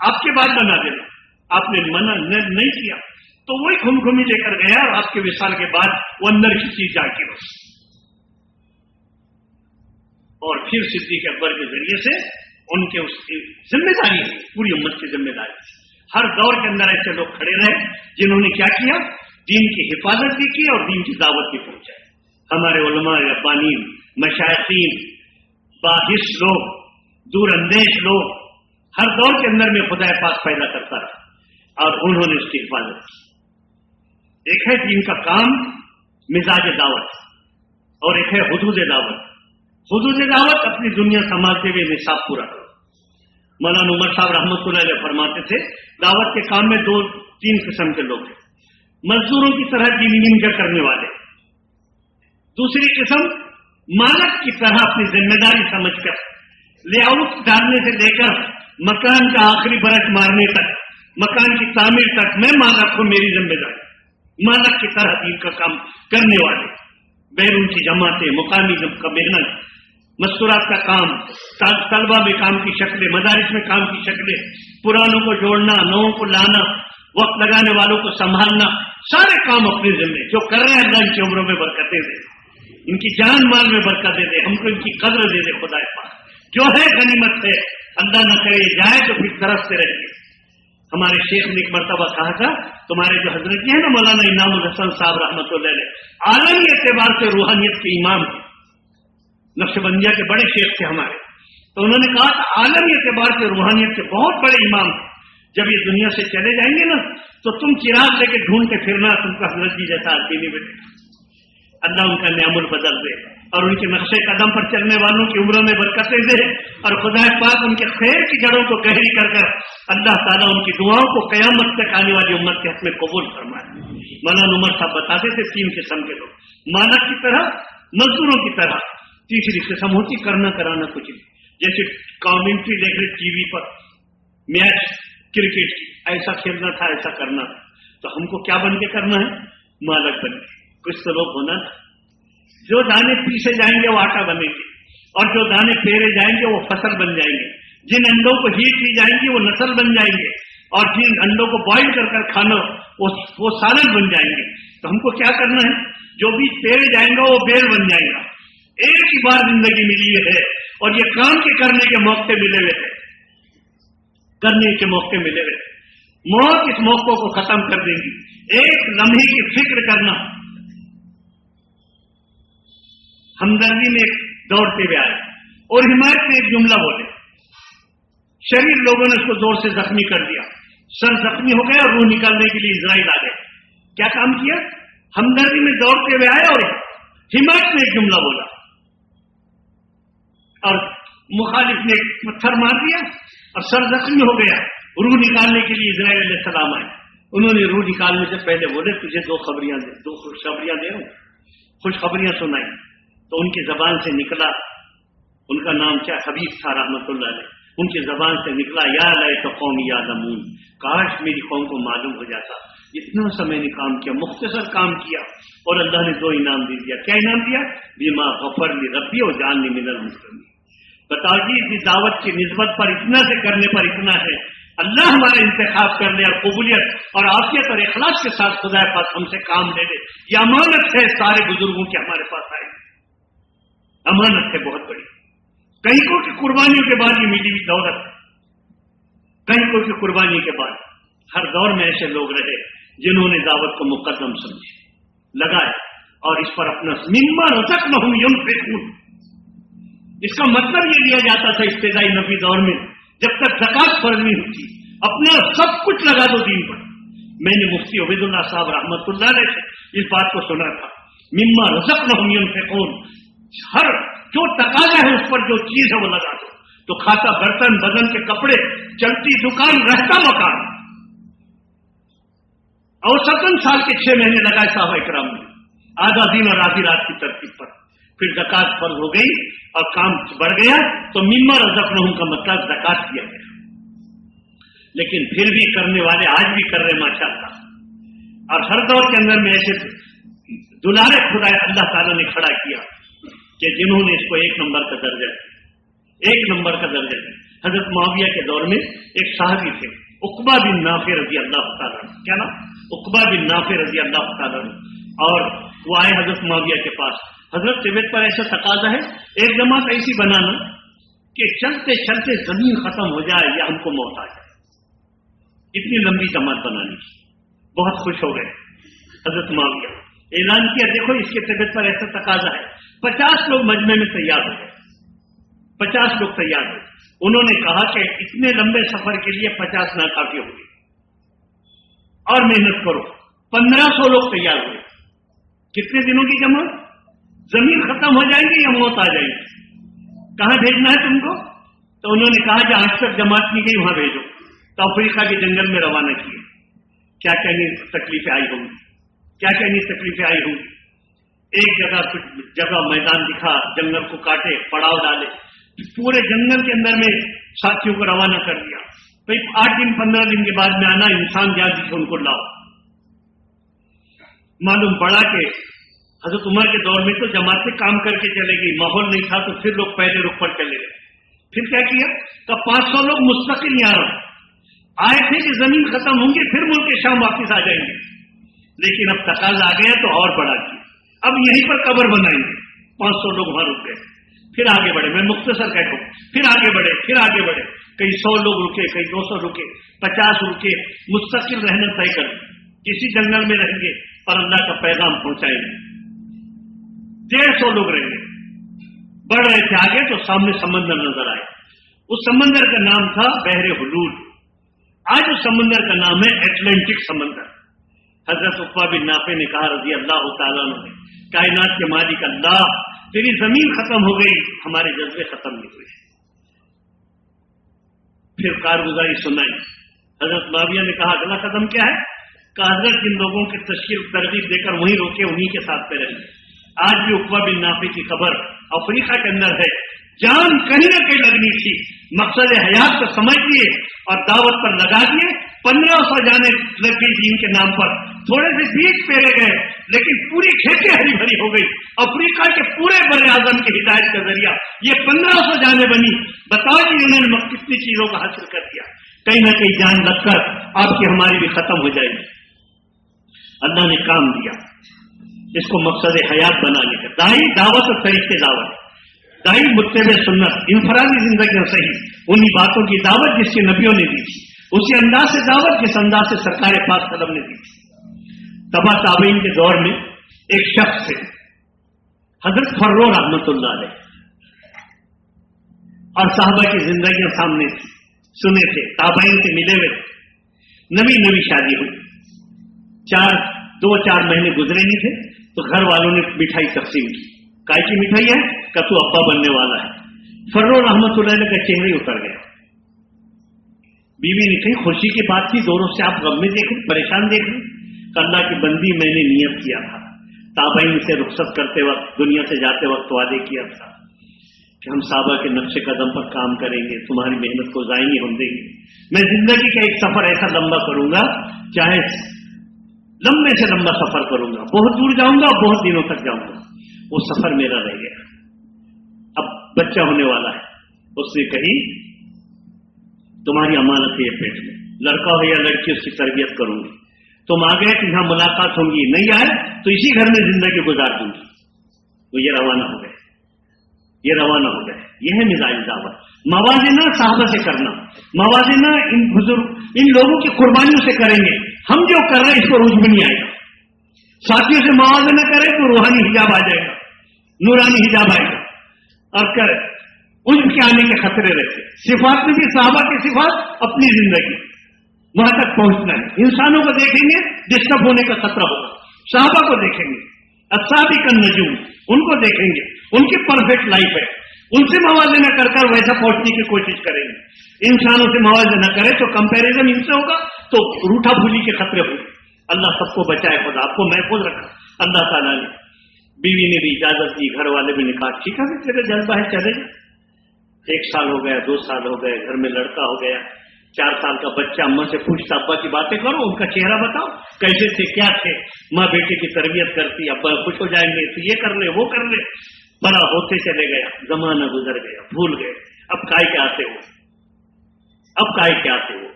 S3: آپ کے بعد بنا دینا. آپ نے منع نہیں کیا تو وہی گھمی لے کر گیا اور آپ کے وصال کے بعد وہ اندر کی چیز جا کے بس. اور پھر صدیق اکبر کے ذریعے سے ان کے اس کی ذمہ داری ہے، پوری امت کی ذمہ داری. ہر دور کے اندر ایسے لوگ کھڑے رہے جنہوں نے کیا کیا، دین کی حفاظت بھی کی اور دین کی دعوت بھی پہنچائی. ہمارے علماء ربانین، مشائخین، باحث لوگ، دور اندیش لوگ ہر دور کے اندر میں خدا پاک پیدا کرتا رہا اور انہوں نے اس کی حفاظت کی. ایک ہے دین کا کام مزاج دعوت اور ایک ہے حدود دعوت. حدود دعوت اپنی دنیا سنبھالتے ہوئے نصاب پورا کرو. مولانا عمر صاحب رحمۃ اللہ علیہ فرماتے تھے دعوت کے کام میں 2-3 قسم کے لوگ ہیں. مزدوروں کی طرح دین نمجا کرنے والے، دوسری قسم مالک کی طرح اپنی ذمہ داری سمجھ کر لے آؤٹ ڈالنے سے لے کر مکان کا آخری برش مارنے تک، مکان کی تعمیر تک میں مالک ہوں، میری ذمہ داری. مالک کی طرح دین کا کام کرنے والے، بیرون کی جماعتیں، مقامی کا محنت، مستورات کا کام، طلبہ میں کام کی شکلیں، مدارس میں کام کی شکلیں، پرانوں کو جوڑنا، نووں کو لانا، وقت لگانے والوں کو سنبھالنا، سارے کام اپنے ذمہ. جو کر رہے ہیں اللہ ان کی عمروں میں برکتیں دے، ان کی جان مال میں برکت دے دے، ہم کو ان کی قدر دے دے. خدا پاک جو ہے غنیمت ہے، اللہ نہ کرے جائے تو پھر ترستے رہیں گے. ہمارے شیخ نے ایک مرتبہ کہا تھا، تمہارے جو حضرت جی ہیں نا مولانا انعام الحسن صاحب رحمۃ اللہ علیہ، عالمی اعتبار سے روحانیت کے امام ہیں، نقشبندیہ کے بڑے شیخ تھے ہمارے. تو انہوں نے کہا کہ عالمی اعتبار سے روحانیت کے بہت بڑے امام ہیں. جب یہ دنیا سے چلے جائیں گے نا تو تم چراغ لے کے ڈھونڈ کے پھرنا، تم کا حضرت جی جیسا آدمی نہیں بیٹھے. اللہ ان کا نعم البدل دے اور ان کے نقشے قدم پر چلنے والوں کی عمروں میں برکتیں دے اور خدا پاک ان کے خیر کی جڑوں کو گہری کر کر اللہ تعالیٰ ان کی دعاؤں کو قیامت تک آنے والی امت کے حق میں قبول فرمائے. مولانا عمر صاحب بتاتے تھے 3 قسم کے لوگ، مالک کی طرح، مزدوروں کی طرح. تیسری قسم ہوتی کرنا کرانا کچھ نہیں. جیسے کامنٹری دیکھ رہے ٹی وی پر میچ کرکٹ کی، ایسا کھیلنا تھا، ایسا کرنا تھا، تو ہم کو کیا بن کے کرنا ہے؟ مالک بن کے. کچھ تو لوگ ہونا تھا، جو دانے پیسے جائیں گے وہ آٹا بنے گے اور جو دانے پھیرے جائیں گے وہ فصل بن جائیں گے. جن انڈوں کو ہیٹ دی جائیں گی وہ نسل بن جائیں گے اور جن انڈوں کو بوائل کر کر کھانا وہ سالن بن جائیں گے. تو ہم کو کیا کرنا ہے؟ جو بھی پھیرے جائیں گا وہ بیل بن جائے گا. ایک ہی بار زندگی ملی ہے اور یہ کام کے کرنے کے موقع ملے ہوئے ہیں، کرنے کے موقع ملے ہوئے. موت اس موقع کو ختم کر دیں گی. ایک لمحے کی فکر کرنا. ہمدردی میں دوڑتے ہوئے آئے اور حمایت میں ایک جملہ بولے. شریر لوگوں نے اس کو زور سے زخمی کر دیا، سر زخمی ہو گیا اور روح نکالنے کے لیے اسرائیل آ گئے. کیا کام کیا؟ ہمدردی میں دوڑتے ہوئے آئے اور حمایت میں ایک جملہ بولا اور مخالف نے ایک پتھر مار دیا اور سر زخمی ہو گیا. روح نکالنے کے لیے اسرائیل علیہ السلام آئے. انہوں نے روح نکالنے سے پہلے بولے تجھے 2 خوشخبریاں دے رہا ہوں، خوشخبریاں سنائی. تو ان کی زبان سے نکلا، ان کا نام کیا حبیب تھا رحمۃ اللہ علیہ. ان کی زبان سے نکلا یا لیت قومی یعلمون، کاش میری قوم کو معلوم ہو جاتا. اتنا سا میں نے کام کیا، مختصر کام کیا اور اللہ نے 2 انعام دے دیا. کیا انعام دیا؟ بما غفر لی ربی اور جاننی من المسلمین. بتاؤ جی اس دعوت کی نسبت پر اتنا سے کرنے پر اتنا ہے. اللہ ہمارا انتخاب کر لے اور قبولیت اور عافیت اور اخلاص کے ساتھ خدا پاک ہم سے کام لے لے. یہ امانت ہے سارے بزرگوں کے ہمارے پاس آئے، امانت ہے بہت بڑی. کہیں کو کی قربانیوں کے بعد یہ ملی ہوئی دولت، کہیں کو کی قربانی کے بعد. ہر دور میں ایسے لوگ رہے جنہوں نے دعوت کو مقدم سمجھے، لگائے اور اس پر اپنا مما رزقناہم ينفقون. اس کا مطلب یہ لیا جاتا تھا ابتدائی نبی دور میں جب تک زکات فرض نہیں ہوتی، اپنا سب کچھ لگا دو دین پر. میں نے مفتی عبید اللہ صاحب رحمۃ اللہ علیہ سے اس بات کو سنا تھا، مما رزقناہم ينفقون. ہر جو تقاضا ہے اس پر جو چیز ہے وہ لگا دو. تو کھاتا برتن، بدن کے کپڑے، چلتی دکان، رہتا مکان. اوسطاً سال کے 6 مہینے لگائے صحابہ اکرام نے، آدھا دن اور آدھی رات کی ترتیب پر. پھر زکات فرض ہو گئی اور کام بڑھ گیا تو مما رزقناہم کا مطلب زکات کیا گیا. لیکن پھر بھی کرنے والے آج بھی کر رہے ماشاءاللہ. اور ہر دور کے اندر میں ایسے دلارے خدا اللہ تعالیٰ نے کھڑا کیا کہ جنہوں نے اس کو 1 نمبر کا درجہ دیا، 1 نمبر کا درجہ دیا. حضرت معاویہ کے دور میں ایک صحابی تھے عقبہ بن نافع رضی اللہ تعالیٰ عنہ. کیا نام؟ عقبہ بن نافع رضی اللہ تعالیٰ عنہ. اور وہ آئے حضرت معاویہ کے پاس. حضرت طبیعت پر ایسا تقاضا ہے ایک جماعت ایسی بنانا کہ چلتے چلتے زمین ختم ہو جائے یا ہم کو موت آ جائے. اتنی لمبی جماعت بنانی تھی. بہت خوش ہو گئے حضرت معاویہ. اعلان کیا دیکھو اس کے طبیعت پر ایسا تقاضا ہے. 50 لوگ مجمع میں تیار ہو گئے. 50 لوگ تیار ہوئے. انہوں نے کہا کہ اتنے لمبے سفر کے لیے 50 ناکافی ہوگی اور محنت کرو. 1500 لوگ تیار ہوئے. کتنے دنوں کی جماعت؟ زمین ختم ہو جائیں گی یا موت آ جائے گی. کہاں بھیجنا ہے تم کو؟ تو انہوں نے کہا جہاں آج تک جماعت کی گئی وہاں بھیجو. تو افریقہ کے جنگل میں روانہ کیے. کیا کہنی تکلیفیں آئی ہوں گی, کیا کہنی تکلیفیں آئی ہوں گی. ایک جگہ میدان دکھا, جنگل کو کاٹے, پڑاؤ ڈالے, پورے جنگل کے اندر میں ساتھیوں کو روانہ کر دیا. بھائی 8 دن 15 دن کے بعد میں آنا, انسان جا دکھے ان کو لاؤ. معلوم پڑا کہ حضرت عمر کے دور میں تو جماعتیں کام کر کے چلے گئی, ماحول نہیں تھا تو پھر لوگ پہلے رخ پر چلے گئے. پھر کیا کیا کہ 500 لوگ مستقل یہاں آئے تھے کہ زمین ختم ہوں گی پھر ملک کے شام واپس آ جائیں گے. لیکن اب تقاضا آ گیا تو اور بڑا کیا. اب یہیں پر قبر بنائیں گے. 500 لوگ وہاں رک گئے. پھر آگے بڑھے. میں مختصر کہتا ہوں. پھر آگے بڑھے, پھر آگے بڑھے. کئی 100 لوگ رکے, کئی 200 رکے, 50 رکے. مستقل رہنا طے کر کسی جنگل میں رہیں گے اور اللہ کا پیغام پہنچائیں گے. 150 لوگ رہیں گے. بڑھ رہے تھے آگے تو سامنے سمندر نظر آئے. اس سمندر کا نام تھا بحر حلول. آج اس سمندر کا نام ہے اٹلانٹک سمندر. حضرت عقبہ بن نافع نے کہا رضی اللہ تعالیٰ عنہ, کائنات کے مالک اللہ, تیری زمین ختم ہو گئی, ہمارے جذبے ختم نہیں ہوئے. پھر کارگزاری سنائی. حضرت معاویہ نے کہا اگلا قدم کیا ہے؟ کہ حضرت جن لوگوں کی تشکیل ترغیب دے کر وہیں روکے انہیں کے ساتھ پہ رہیں. آج بھی عقبہ بن نافع کی خبر افریقہ کے اندر ہے. جان کہیں نہ کہیں لگنی تھی, مقصد حیات کو سمجھ لیے اور دعوت پر لگا دیے. 1500 جانے لگ گئی دین کے نام پر. تھوڑے سے بیج پیرے گئے لیکن پوری کھیتی ہری بھری ہو گئی. افریقہ کے پورے بر اعظم کی ہدایت کا ذریعہ یہ 1500 جانیں بنی. بتاؤ کہ انہوں نے کتنی چیزوں کا حاصل کر دیا. کہیں نہ کہیں جان لگ کر آپ کی ہماری بھی ختم ہو جائے گی. اللہ نے کام دیا اس کو مقصد حیات بنانے کا. دائی دعوت اور طریقے دعوت, دائی متبع سنت, انفرادی زندگی میں صحیح انہی باتوں کی دعوت جس کے نبیوں نے دی تھی, اسی انداز سے دعوت جس انداز سے سرکار پاک صلی نے دی تھی. تبا تابعین کے دور میں ایک شخص تھے حضرت فرو رحمت اللہ علیہ, اور صحابہ کی زندگیاں سامنے تھی, سنے تھے, تابعین سے ملے ہوئے. نئی شادی ہوئی, 2-4 مہینے گزرے نہیں تھے تو گھر والوں نے مٹھائی تقسیم کی. کائی کی مٹھائی ہے کہ تو ابا بننے والا ہے. فرو رحمت اللہ علیہ کا چہرہ اتر گیا. بیوی نے کہی خوشی کی بات تھی, دونوں سے آپ غم میں دیکھ رہے, پریشان دیکھ رہے. اللہ کی بندی میں نے نیت کیا تھا, تابعین سے رخصت کرتے وقت, دنیا سے جاتے وقت وعدے کیا تھا کہ ہم صحابہ کے نقش قدم پر کام کریں گے, تمہاری محنت کو ضائع نہیں ہونے دیں گے. میں زندگی کا ایک سفر ایسا لمبا کروں گا, چاہے لمبے سے لمبا سفر کروں گا, بہت دور جاؤں گا, بہت دنوں تک جاؤں گا. وہ سفر میرا رہ گیا. اب بچہ ہونے والا ہے. اس نے کہی تمہاری امانت ہے یہ پیٹ میں, لڑکا ہو یا لڑکی اس کی تربیت کروں گی. تم آ گئے کہ یہاں ملاقات ہوں گی, نہیں آئے تو اسی گھر میں زندگی گزار دوں گی. وہ یہ روانہ ہو گئے. یہ ہے مزاج دعوت. موازنہ صحابہ سے کرنا, موازنہ ان لوگوں کی قربانیوں سے کریں گے. ہم جو کر رہے ہیں اس کو عجب نہیں آئے گا. ساتھیوں سے موازنہ کریں تو روحانی حجاب آ جائے گا, نورانی حجاب آئے گا. اور عجب کے آنے کے خطرے رہتے. صفات میں بھی صحابہ کی صفات, اپنی زندگی وہاں تک پہنچنا ہے. انسانوں کو دیکھیں گے ڈسٹرب ہونے کا خطرہ ہوگا, صحابہ کو دیکھیں گے, السابق النجوم ان کو دیکھیں گے, ان کی پرفیکٹ لائف ہے, ان سے موازنہ کر کر ویسا پہنچنے کی کوشش کریں گے. انسانوں سے موازنہ کرے تو کمپیریزن ان سے ہوگا تو روٹا پھولی کے خطرے ہوں گے. اللہ سب کو بچائے, خدا آپ کو محفوظ رکھا. اللہ تعالیٰ نے, بیوی نے بھی اجازت دی, گھر والے بھی نے کہا ٹھیک ہے تیرے جذبہ ہے چلے جا. 1 سال ہو گیا, 2 سال ہو گئے, گھر میں لڑکا ہو گیا. 4 سال کا بچہ اماں سے پوچھتا ابا کی باتیں کرو, ان کا چہرہ بتاؤ کیسے تھے, کیا تھے. ماں بیٹے کی تربیت کرتی, ابا خوش ہو جائیں گے تو یہ کر لے وہ کر لے. بڑا ہوتے چلے گیا, زمانہ گزر گیا, بھول گئے. اب کائے کے آتے ہو, اب کا کیا تھے وہ؟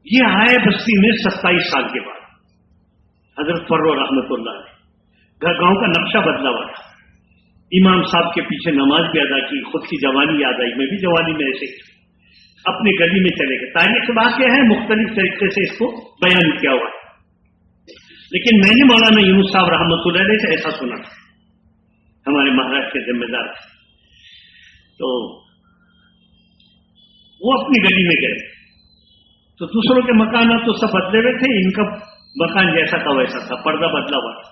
S3: یہ آئے بستی میں 27 سال کے بعد حضرت فرو رحمت اللہ نے گاؤں کا نقشہ بدلا ہوا تھا. امام صاحب کے پیچھے نماز بھی ادا کی, خود کی جوانی یاد آئی, میں بھی جوانی میں ایسے اپنی گلی میں چلے گئے. تاریخ واقعہ ہے, مختلف طریقے سے اس کو بیان کیا ہوا ہے, لیکن میں نے مولانا یونس صاحب رحمۃ اللہ علیہ سے ایسا سنا تھا, ہمارے مہاراشٹر کے ذمہ دار تھے. تو وہ اپنی گلی میں گئے تو دوسروں کے مکانات تو سب بدلے ہوئے تھے, ان کا مکان جیسا تھا ویسا تھا, پردہ بدلا ہوا تھا.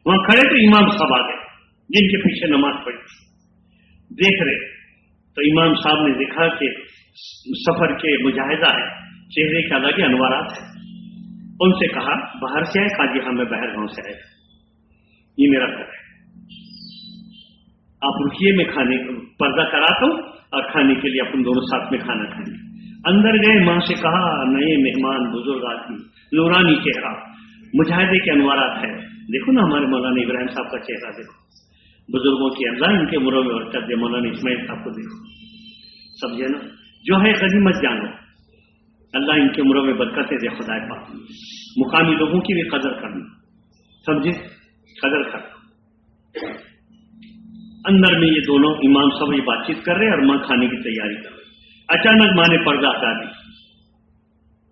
S3: وہاں کھڑے تو امام صاحب آ گئے جن کے پیچھے نماز پڑھی تھی. دیکھ رہے تو امام صاحب نے دیکھا کہ سفر کے مجاہدہ ہے, چہرے کے الگ انوارات ہیں. ان سے کہا باہر سے آئے, کہا جی ہاں میں باہر گاؤں سے آیا, یہ میرا گھر ہے, آپ رکیے میں کھانے پردہ کراتا ہوں اور کھانے کے لیے اپن دونوں ساتھ میں کھانا کھائیں گے. اندر گئے, ماں سے کہا نئے مہمان بزرگ آدمی, نورانی چہرہ, مجاہدے کے انوارات ہے. دیکھو نا ہمارے مولانا ابراہیم صاحب کا چہرہ دیکھو, بزرگوں کی اللہ ان کے مروں میں برکت دے. مولانا اسماعیل صاحب کو دیکھو, سمجھے نا, جو ہے غنیمت جانو, اللہ ان کے مروں میں برکتیں دے. خدا پاک مقامی لوگوں کی بھی قدر کرنا, سمجھے, قدر کرنا. اندر میں یہ دونوں امام صاحب یہ بات چیت کر رہے اور ماں کھانے کی تیاری کر رہے. اچانک ماں نے پردہ ہٹا دی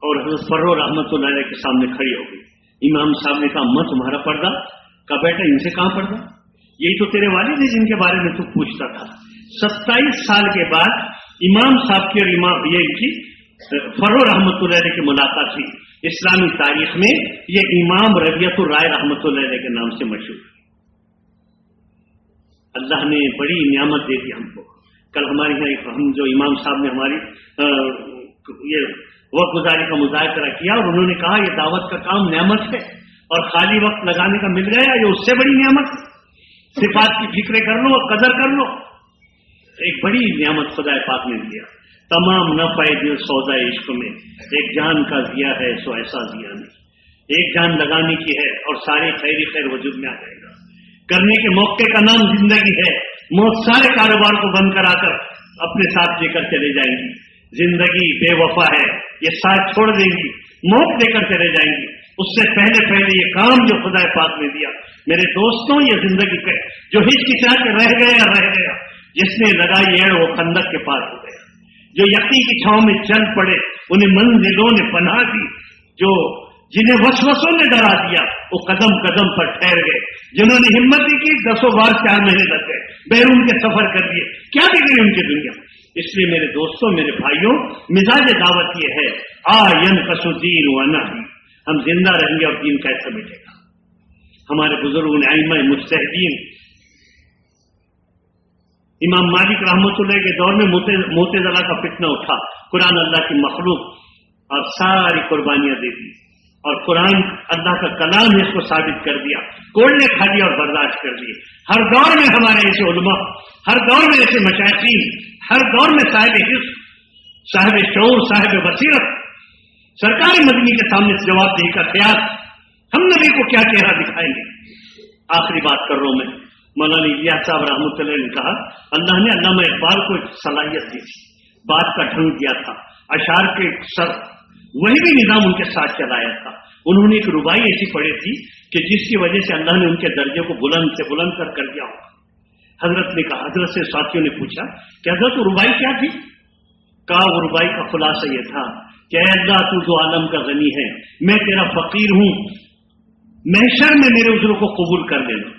S3: اور حضرت فرو رحمت اللہ علیہ کے سامنے کھڑی ہو گئی. امام صاحب نے کہا ماں تمہارا پردہ, کہا بیٹا ان سے کہاں پردہ, یہی تو تیرے والد ہیں جن کے بارے میں تو پوچھتا تھا. 27 سال کے بعد امام صاحب کی اور امام یہ ان کی فرو رحمت اللہ علیہ کی ملاقات ہوئی. اسلامی تاریخ میں یہ امام ربیعت الرائے رحمت اللہ علیہ کے نام سے مشہور. اللہ نے بڑی نعمت دے دی ہم کو. کل ہمارے یہاں ہم جو امام صاحب نے ہماری یہ وقت گزاری کا مذاکرہ کیا اور انہوں نے کہا یہ دعوت کا کام نعمت ہے اور خالی وقت لگانے کا مل گیا یہ اس سے بڑی نعمت. صفات کی فکریں کر لو اور قدر کر لو, ایک بڑی نعمت خدا پاک نے دیا. تمام نفع دل سودا عشق میں ایک جان کا ضیاء ہے سو ایسا ضیاء نہیں. ایک جان لگانے کی ہے اور سارے خیر وجود میں آ جائے گا. کرنے کے موقع کا نام زندگی ہے. موت سارے کاروبار کو بند کرا کر اپنے ساتھ لے کر چلے جائیں گی. زندگی بے وفا ہے, یہ ساتھ چھوڑ دیں گی, موت لے کر چلے جائیں گی. اس سے پہلے یہ کام جو خدا پاک نے دیا میرے دوستوں, یہ زندگی کا جو ہچکچا کے رہ گیا, جس نے لگائی ایڑ وہ خندق کے پاس ہو گیا. جو یقین کی چھاؤں میں چل پڑے انہیں منزلوں نے پناہ دی. جو جنہیں وسوسوں نے ڈرا دیا وہ قدم قدم پر ٹھہر گئے. جنہوں نے ہمت نہیں کی 10 بار 4 مہینے لگ گئے, بیرون کے سفر کر دیے. کیا بگڑی ان کی دنیا. اس لیے میرے دوستوں میرے بھائیوں, مزاج دعوت یہ ہے ینقص الدین ونحی, ہم زندہ رہیں گے اور دین کیسے مٹے گا. ہمارے بزرگوں نے ائمہ مجتہدین, امام مالک رحمۃ اللہ کے دور میں معتزلہ کا فتنہ اٹھا. قرآن اللہ کی مخلوق اور ساری قربانیاں دے دی اور قرآن اللہ کا کلام اس کو ثابت کر دیا. کوڑنے کھا دیا اور برداشت کر دیے. ہر دور میں ہمارے ایسے علماء, ہر دور میں ایسے مشائخین, ہر دور میں صاحب حفظ, صاحب شعور, صاحب بصیرت, سرکار مدنی کے سامنے جواب دہی کا خیال. ہم نبی کو کیا چہرہ دکھائیں گے. آخری بات کر رہا ہوں میں. مولانا الیاس صاحب رحمۃ اللہ نے کہا اللہ نے علامہ اقبال کو ایک صلاحیت دی تھی, بات کا ڈھنگ دیا تھا, اشعار کے سر وہی بھی نظام ان کے ساتھ چلایا تھا. انہوں نے ایک ربائی ایسی پڑھی تھی کہ جس کی وجہ سے اللہ نے ان کے درجے کو بلند سے بلند کر دیا ہوگا. حضرت نے کہا, حضرت سے ساتھیوں نے پوچھا کہ حضرت وہ ربائی کیا تھی. کہا وہ ربائی کا خلاصہ یہ تھا کہ اے اللہ تو جو عالم کا غنی ہے, میں تیرا فقیر ہوں, محشر میں میرے عذر کو قبول کر دینا.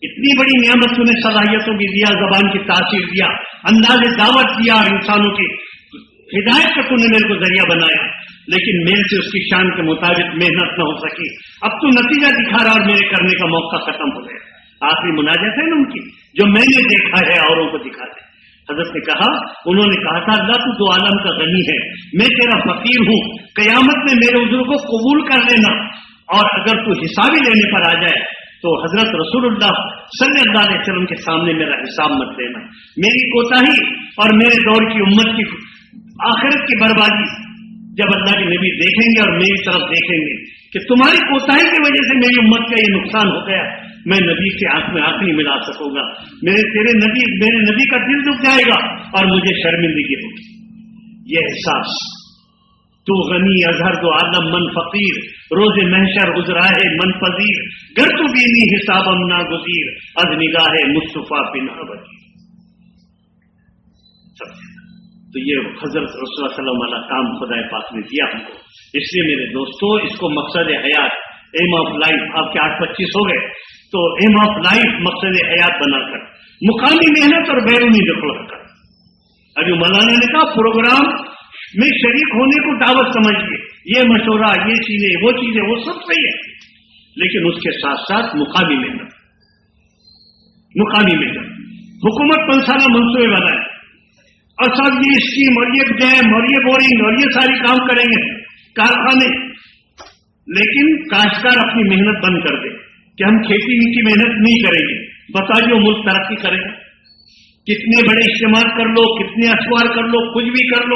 S3: اتنی بڑی نعمت نے صلاحیتوں کی دیا, زبان کی تاثیر دیا, انداز دعوت دیا, انسانوں کی ہدایت کا تو نے میرے کو ذریعہ بنایا, لیکن میرے سے اس کی شان کے مطابق محنت نہ ہو سکی. اب تو نتیجہ دکھا رہا اور میرے کرنے کا موقع ختم ہو گیا. آخری مناجات ہے نا ان کی, جو میں نے دیکھا ہے اوروں کو دکھا دے. حضرت نے کہا, انہوں نے کہا تھا اللہ تو عالم کا غنی ہے, میں تیرا فقیر ہوں, قیامت میں میرے عذر کو قبول کر لینا, اور اگر تو حسابی لینے پر آ جائے تو حضرت رسول اللہ صلی اللہ علیہ وسلم کے سامنے میرا حساب مت لینا. میری کوتاہی اور میرے دور کی امت کی آخرت کی بربادی جب اللہ کے نبی دیکھیں گے اور میری طرف دیکھیں گے کہ تمہاری کوتاہی کی وجہ سے میری امت کا یہ نقصان ہو گیا, میں نبی کے آنکھ میں آنکھ نہیں ملا سکوں گا. میرے نبی کا دل دکھ جائے گا اور مجھے شرمندگی ہوگی. یہ احساس تو غنی اظہر دو عالم من فقیر روز محشر گزرائے من پذیر گر تو بینی حسابم ناگزیر از نگاہ مصطفیٰ بنا وزیر. تو یہ حضرت رسول اللہ صلی اللہ علیہ وسلم کام خدا پاک نے دیا ہم کو. اس لیے میرے دوستو اس کو مقصد حیات ایم آف لائف آپ کے 8:25 ہو گئے تو ایم آف لائف مقصد حیات بنا کر مقامی محنت اور بیرونی دخل کر. ابھی مولانا نے کہا پروگرام میں شریک ہونے کو دعوت سمجھیے, یہ مشورہ یہ چیزیں وہ سب صحیح ہے, لیکن اس کے ساتھ ساتھ مقامی محنت حکومت 5 سالہ منصوبے بنائے اور سب یہ اسکیم اور یہ ڈیم اور یہ بورنگ اور یہ ساری کام کریں گے کارخانے, لیکن کاشتکار اپنی محنت بند کر دے کہ ہم کھیتی کی محنت نہیں کریں گے. بتائیے ملک ترقی کرے گا؟ کتنے بڑے اجتماع کر لو, کتنے اخبار کر لو, کچھ بھی کر لو,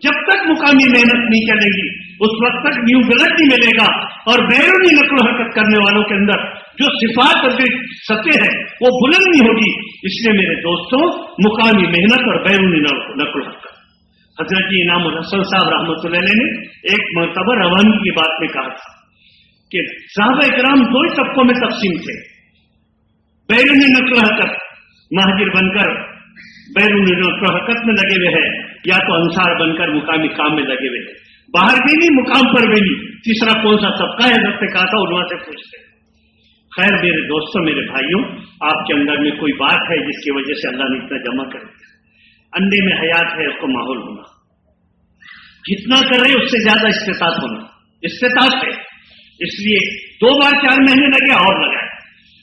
S3: جب تک مقامی محنت نہیں چلے گی اس وقت تک نیو بلڈ نہیں ملے گا اور بیرونی نقل و حرکت کرنے والوں کے اندر جو صفات اور جو سطح ہے وہ بلند نہیں ہوگی. اس لیے میرے دوستوں مقامی محنت اور بیرونی نقل و حرکت. حضرت جی انعام الحسن صاحب رحمۃ اللہ علیہ نے ایک مرتبہ روانگی کی بات میں کہا تھا کہ صحابہ کرام 2 طبقوں میں تقسیم تھے, بیرونی نقل و حرکت مہاجر بن کر بیرونی نقل و حرکت میں لگے ہوئے ہیں, یا تو انصار بن کر مقامی کام میں لگے ہوئے ہیں. باہر بھی نہیں مقام پر بھی نہیں, تیسرا کون سا طبقہ ہے؟ حضرت نے کہا تھا علماء سے پوچھتے. خیر میرے دوستوں میرے بھائیوں, آپ کے اندر میں کوئی بات ہے جس کی وجہ سے اللہ نے اتنا جمع کر دیا. اندھے میں حیات ہے اس کو ماحول ہونا, جتنا کر رہے اس سے زیادہ استطاعت ہونا, استطاعت ہے. اس لیے 2 بار 4 مہینے لگے اور لگائے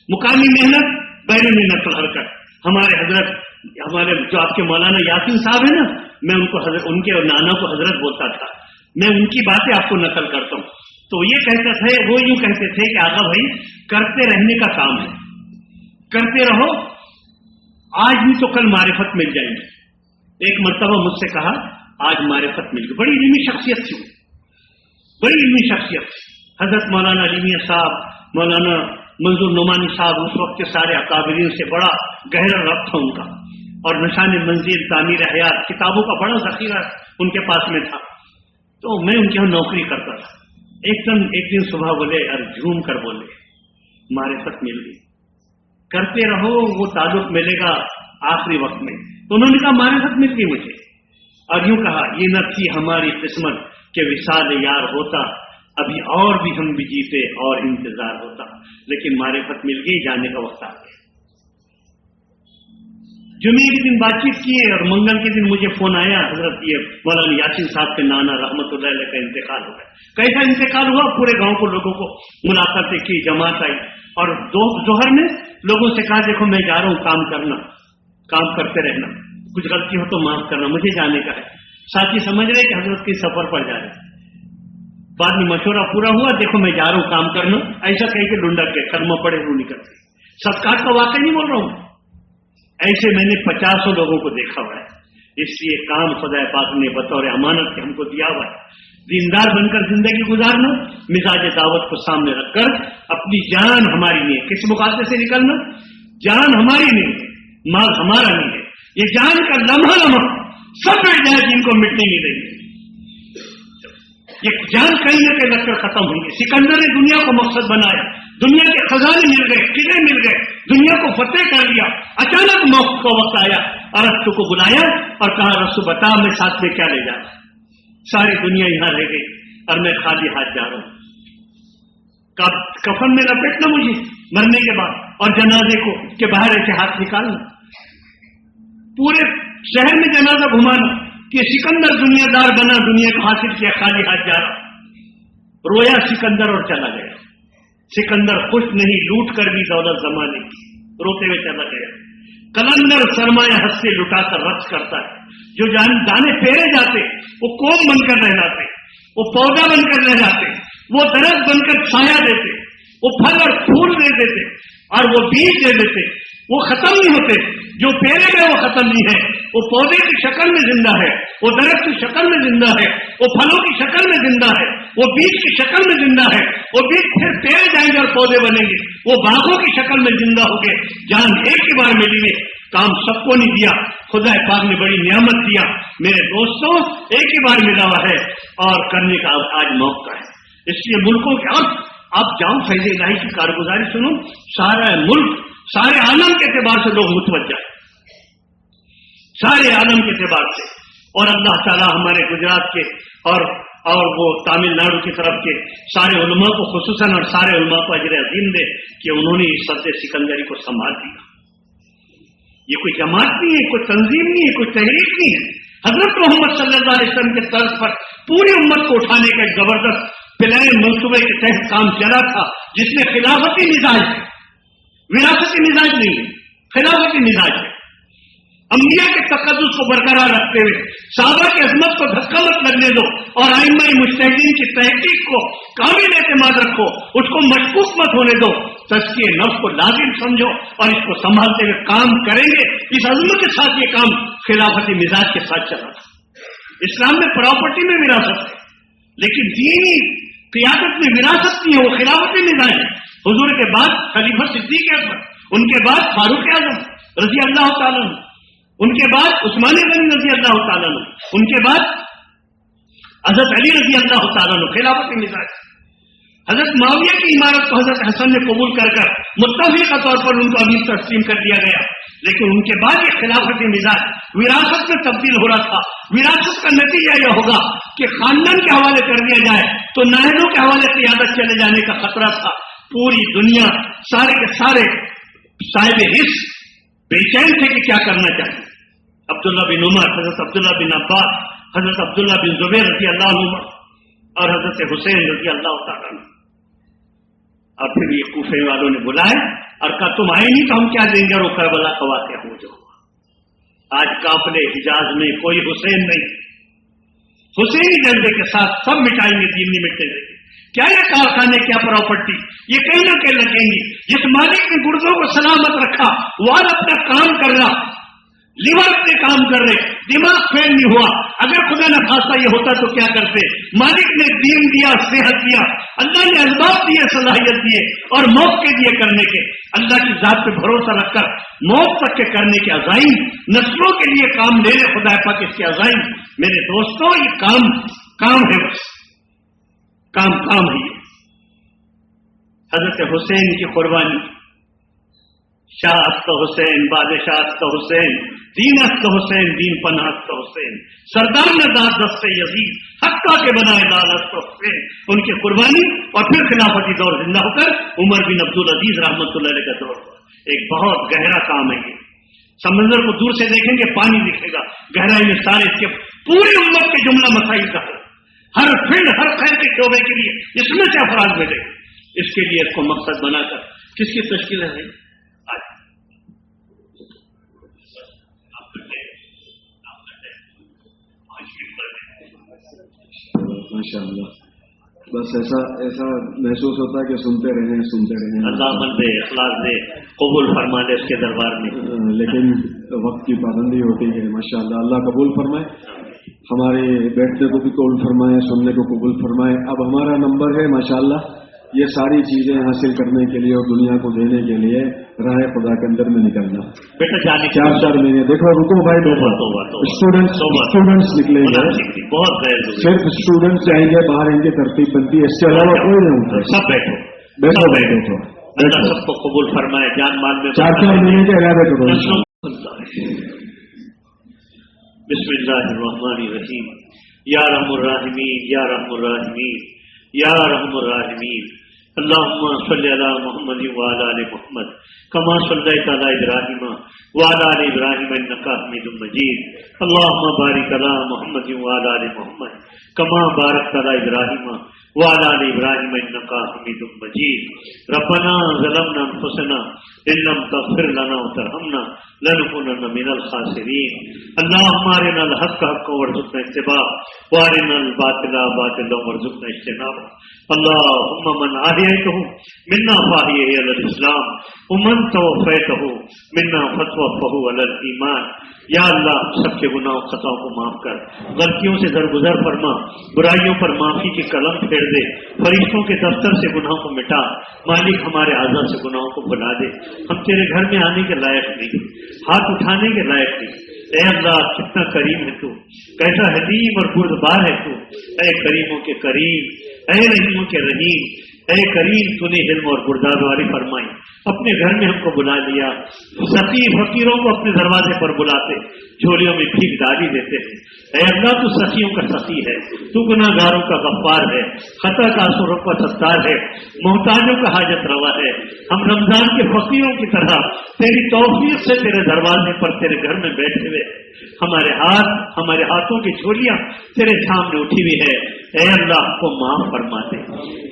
S3: مقامی محنت بیرونی نقل حرکت. ہمارے جو آپ کے مولانا یاسین صاحب ہیں نا, میں ان کو ان کے نانا کو حضرت بولتا تھا, میں ان کی باتیں آپ کو نقل کرتا ہوں. تو یہ کہتے تھے, وہ یوں کہتے تھے کہ آغا بھائی کرتے رہنے کا کام ہے, کرتے رہو, آج بھی تو کل معرفت مل جائیں گی. ایک مرتبہ مجھ سے کہا آج معرفت مل گئی, بڑی علمی شخصیت تھی, بڑی علمی شخصیت. حضرت مولانا علیمیہ صاحب, مولانا منظور نعمانی صاحب, اس وقت کے سارے اکابرین سے بڑا گہرا ربط تھا ان کا, اور نشان منزل, تعمیر حیات, کتابوں کا بڑا ذخیرہ ان کے پاس میں تھا. تو میں ان کے یہاں نوکری کرتا تھا. ایک دن صبح بولے اور جھوم کر بولے معرفت مل گئی, کرتے رہو وہ تعلق ملے گا آخری وقت میں. تو انہوں نے کہا معرفت مل گئی مجھے, اور یوں کہا یہ نہ تھی ہماری قسمت کہ وصال یار ہوتا, ابھی اور بھی ہم بھی جیتے اور انتظار ہوتا, لیکن معرفت مل گئی, جانے کا وقت آ گیا. جمعے کے دن بات چیت کیے اور منگل کے دن مجھے فون آیا, حضرت یہ مولانا یاسین صاحب کے نانا رحمت اللہ علیہ کا انتقال ہو گیا. کیسا انتقال ہوا؟ پورے گاؤں کو لوگوں کو ملاقاتیں کی, جماعت آئی, اور ظہر میں لوگوں سے کہا دیکھو میں جا رہا ہوں, کام کرنا, کام کرتے رہنا, کچھ غلطی ہو تو معاف کرنا, مجھے جانے کا ہے. ساتھی سمجھ رہے کہ حضرت کے سفر پر جا رہے. بعد میں مشورہ پورا ہوا, دیکھو میں جا رہا ہوں کام کرنا, ایسا کہیں کہ ڈنڈک کے کرما پڑے وہ نکلتے. صدقات کا واقعہ نہیں بول رہا ہوں, ایسے میں نے 50 لوگوں کو دیکھا ہوا ہے. اس لیے کام خدا پاک نے بطور امانت کے ہم کو دیا ہوا ہے. دیندار بن کر زندگی گزارنا, مزاج دعوت کو سامنے رکھ کر اپنی جان ہماری نہیں ہے. کس مقاصد سے نکلنا؟ جان ہماری نہیں ہے, مال ہمارا نہیں ہے. یہ جان کا لمحہ سب مٹ جائے جن کو مٹنے نہیں دیں گے. یہ جان کہیں نہ کہیں لگ کر ختم ہوں گے. سکندر نے دنیا کو مقصد بنایا, دنیا کے خزانے مل گئے, قلعے مل گئے, دنیا کو فتح کر لیا. اچانک موت کا وقت آیا, ارسطو کو بلایا اور کہا رسو بتا میں ساتھ میں کیا لے جا رہا. ساری دنیا یہاں رہ گئی اور میں خالی ہاتھ جا رہا ہوں. کفن میں لپیٹنا مجھے مرنے کے بعد, اور جنازے کو کہ باہر ایسے ہاتھ نکالنا, پورے شہر میں جنازہ گھمانا کہ سکندر دنیا دار بنا, دنیا کو حاصل کیا, خالی ہاتھ جا رہا. رویا سکندر اور چلا گیا. سکندر خوش نہیں, لوٹ کر بھی دولت زمانے کی, روتے ہوئے چلا گیا. کلندر سرمایہ ہاتھ سے لٹا کر رقص کرتا ہے. جو دانے پھیرے جاتے وہ قوم بن کر رہ جاتے, وہ پودا بن کر رہ جاتے, وہ درخت بن کر چھایا دیتے, وہ پھل اور پھول دے دیتے اور وہ بیج دے دیتے. وہ ختم نہیں ہوتے. جو پھیرے گئے وہ ختم نہیں ہے. وہ پودے کی شکل میں زندہ ہے, وہ درخت کی شکل میں زندہ ہے, وہ پھلوں کی شکل میں زندہ ہے, وہ بیج کی شکل میں زندہ ہے. وہ بیج پھر پھیل جائیں گے اور پودے بنیں گے. وہ باغوں کی شکل میں زندہ ہو گئے. جان ایک ہی بار ملی ہے, کام سب کو نہیں دیا. خدا پاک نے بڑی نعمت دیا میرے دوستوں، ایک ہی بار ملا ہوا ہے اور کرنے کا آج موقع ہے. اس لیے ملکوں کے اور آپ جاؤ فیض الہی کی کارگزاری سنو، سارا ملک سارے عالم کے اعتبار سے لوگ متوجہ ہیں، سارے عالم کے اعتبار سے. اور اللہ تعالیٰ ہمارے گجرات کے اور وہ تامل ناڈو کی طرف کے سارے علماء کو خصوصاً اور سارے علماء کو اجر عظیم دے کہ انہوں نے اس سد سکندری کو سنبھال دیا. یہ کوئی جماعت نہیں ہے، کوئی تنظیم نہیں ہے، کوئی تحریک نہیں ہے. حضرت محمد صلی اللہ علیہ وسلم کے طرز پر پوری امت کو اٹھانے کا ایک زبردست پلان منصوبے کے تحت کام چلا تھا، جس میں خلافتی مزاج ہے، وراثتی مزاج نہیں ہے، خلافتی مزاج ہے. انبیاء کے تقدس کو برقرار رکھتے ہوئے صحابہ کی عظمت کو دھکا مت لگنے دو اور ائمہ مجتہدین کی تحقیق کو کامل اعتماد رکھو، اس کو مشکوک مت ہونے دو. تزکیہ نفس کو لازم سمجھو اور اس کو سنبھالتے ہوئے کام کریں گے. اس عظمت کے ساتھ یہ کام خلافتی مزاج کے ساتھ چلا تھا. اسلام میں پراپرٹی میں وراثت ہے، لیکن دینی قیادت میں وراثت نہیں ہے، وہ خلافتی مزاج ہے. حضور کے بعد خلیفہ صدیق اکبر، ان کے بعد فاروق اعظم رضی اللہ تعالیٰ عنہ، ان کے بعد عثمان غنی رضی اللہ تعالیٰ عنہ، ان کے بعد حضرت علی رضی اللہ تعالیٰ عنہ، خلافت مزاج. حضرت معاویہ کی عمارت کو حضرت حسن نے قبول کر متفقہ طور پر ان کو امیر تسلیم کر دیا گیا، لیکن ان کے بعد یہ خلافت مزاج وراثت میں تبدیل ہو رہا تھا. وراثت کا نتیجہ یہ ہوگا کہ خاندان کے حوالے کر دیا جائے تو نائبوں کے حوالے قیادت چلے جانے کا خطرہ تھا. پوری دنیا سارے کے سارے صاحب حص بے چین تھے کہ کیا کرنا چاہیے. عبداللہ بن عمر، حضرت عبداللہ بن عباس، حضرت عبداللہ بن زبیر رضی اللہ عنہ اور حضرت حسین رضی اللہ تعالیٰ عنہ. اور پھر یہ کوفے والوں نے بلائے اور کہا تم آئے نہیں تو ہم کیا دیں گے، اور وہ کربلا کا واقعہ ہو جو ہوا. آج قافلے حجاز میں کوئی حسین نہیں، حسینی جذبے کے ساتھ سب مٹائیں گے، دین نہیں مٹنے دیں گے. کیا یہ کارخانے، کیا پراپرٹی، یہ کہیں نہ کہیں لگیں گی. جس مالک نے گردوں کو سلامت رکھا وہ اپنا کام کر رہا، لیور اپنے کام کر رہے، دماغ فیل نہیں ہوا. اگر خدا نہ خاصہ یہ ہوتا تو کیا کرتے. مالک نے دین دیا، صحت دیا، اللہ نے اسباب دیے، صلاحیت دیے اور موقع دیے کرنے کے. اللہ کی ذات پہ بھروسہ رکھ کر موت تک کے کرنے کے عزائم، نسلوں کے لیے کام لے لے خدا پاک اس کے عزائم. میرے دوستوں یہ کام ہے، بس کام ہے. حضرت حسین کی قربانی، شاہ است حسین، بادشاہ است حسین، دین است حسین، دین پناہ است حسین، سردار نے داد دست یزید حقہ کے بنائے لال است حسین. ان کی قربانی اور پھر خلافتی دور زندہ ہو کر عمر بن عبدالعزیز رحمۃ اللہ علیہ کا دور ہوا. ایک بہت گہرا کام ہے یہ. سمندر کو دور سے دیکھیں گے پانی دکھے گا، گہرائی میں سارے اس کے پوری امت کے جملہ مسائل کا ہر فیلڈ، ہر خیر کے شعبے کے لیے اس میں سے افراد ملے. اس کے لیے اس کو مقصد بنا کر کس کی تشکیل ہے
S4: ماشاء اللہ. بس ایسا محسوس ہوتا ہے کہ سنتے رہیں.
S3: اللہ عمل دے، اخلاص دے، قبول فرما دے اس کے دربار میں.
S4: لیکن وقت کی پابندی ہوتی ہے. ماشاء اللہ، اللہ قبول فرمائے، ہمارے بیٹھنے کو بھی قبول فرمائے، سننے کو قبول فرمائے. اب ہمارا نمبر ہے ماشاء اللہ یہ ساری چیزیں حاصل کرنے کے لیے اور دنیا کو دینے کے لیے راہ خدا کے اندر میں نکلنا.
S3: بیٹا جانے
S4: 4 مہینے دیکھو، رکو بھائی، اسٹوڈنٹس نکلیں گے،
S3: بہت
S4: صرف اسٹوڈنٹس جائیں گے باہر، ان کی ترتیب بنتی ہے، اس کے علاوہ کوئی نہیں ہوتا.
S3: سب بیٹھو. اللہ سب کو قبول فرمائے، جان مال میں
S4: 4 مہینے کے ارادے کرو.
S3: بسم اللہ الرحمن الرحیم. یا رحم الراحمین، یا رحم الراحمین، یا رحم الراحمین. اللهم صل على محمد وعلى ال محمد كما صليت على ابراهيم وعلى ال ابراهيم انك حميد مجيد. اللهم بارك على محمد وعلى ال محمد كما باركت على ابراهيم وعلى ال ابراهيم انك حميد مجيد. ربنا ظلمنا انفسنا ان لم تغفر لنا وترحمنا لنكونن من الخاسرين. اللهم ارنا الحق حقا وارزقنا اتباعه وارنا الباطل باطلا وارزقنا اجتنابه. اللهم من احييته منا فاحيه على الاسلام ومن توفيته منا فتوفه على الايمان. یا اللہ سب کے گناہوں خطاؤں کو معاف کر، غلطیوں سے درگزر فرما، برائیوں پر معافی کی قلم پھیر دے، فرشتوں کے دفتر سے گناہوں کو مٹا. مالک ہمارے اعضاء سے گناہوں کو بھلا دے. ہم تیرے گھر میں آنے کے لائق نہیں، ہاتھ اٹھانے کے لائق نہیں، اے اللہ کتنا کریم ہے تو، کیسا حلیم اور بردبار ہے تو، اے کریموں کے کریم، اے رحیموں کے رحیم، اے کریم تو نے علم اور بردباری فرمائی، اپنے گھر میں ہم کو بلا لیا، سخی فقیروں کو اپنے دروازے پر بلاتے، جھولیوں میں بھیک ڈالی دیتے ہیں۔ اے اللہ تو سخیوں کا سخی ہے، تو گناہ گاروں کا غفار ہے، خطا کاسوروں کا ستار ہے، محتاجوں کا حاجت روا ہے۔ ہم رمضان کے فقیروں کی طرح تیری توفیق سے تیرے دروازے پر تیرے گھر میں بیٹھے ہوئے، ہمارے ہاتھوں کی جھولیاں تیرے سامنے اٹھی ہوئی ہے۔ اے اللہ ہم کو معاف فرما دے،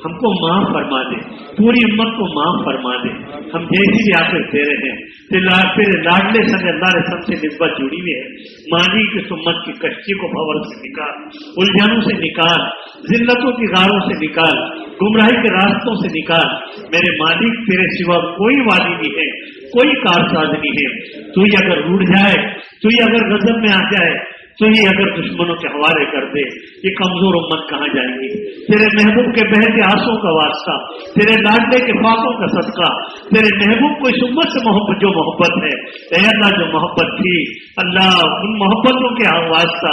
S3: ہم کو معاف فرما دے، پوری امت کو معاف فرما دے۔ ہم جیسی بھی آخر تیرے ہیں، تیرے لاڈلے سب اللہ رسم سے نسبت جڑی ہوئی ہے۔ ماضی کی امت کی کشتی کو بھور سے نکال، الجھنوں سے نکال، ذلتوں کی غاروں سے نکال، گمراہی کے راستوں سے نکال۔ میرے مالک تیرے سوا کوئی والی نہیں ہے، کوئی کارساز نہیں ہے۔ تو ہی اگر روٹ جائے، تو ہی اگر غضب میں آ جائے، تو ہی اگر دشمنوں کے حوالے کر دے، یہ کمزور امت کہاں جائیں گی؟ تیرے محبوب کے بہتے آنسوں کا واسطہ، تیرے لاڈلے کے پاکوں کا صدقہ، تیرے محبوب کو اس امت سے محبت جو محبت ہے، اے اللہ جو محبت تھی اللہ ان محبتوں کے واسطہ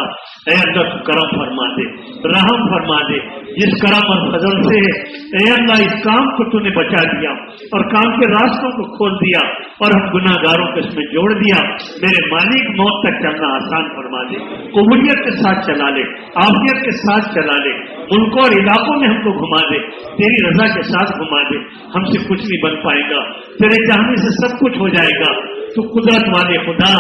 S3: اے اللہ تو کرم فرما دے، رحم فرما دے۔ جس کرم اور فضل سے اے اللہ اس کام کو تو نے بچا دیا اور کام کے راستوں کو کھول دیا اور ہم گناہ گاروں کو اس میں جوڑ دیا، میرے مالک موت تک چلنا آسان فرما دے، قبولیت کے ساتھ چلا لے، عافیت کے ساتھ چلا لے، ملکوں اور علاقوں میں ہم کو گھما دے، تیری رضا کے ساتھ گھما دے۔ ہم سے کچھ نہیں بن پائے گا، تیرے چاہنے سے سب کچھ ہو جائے گا۔ تو قدرت والے خدا،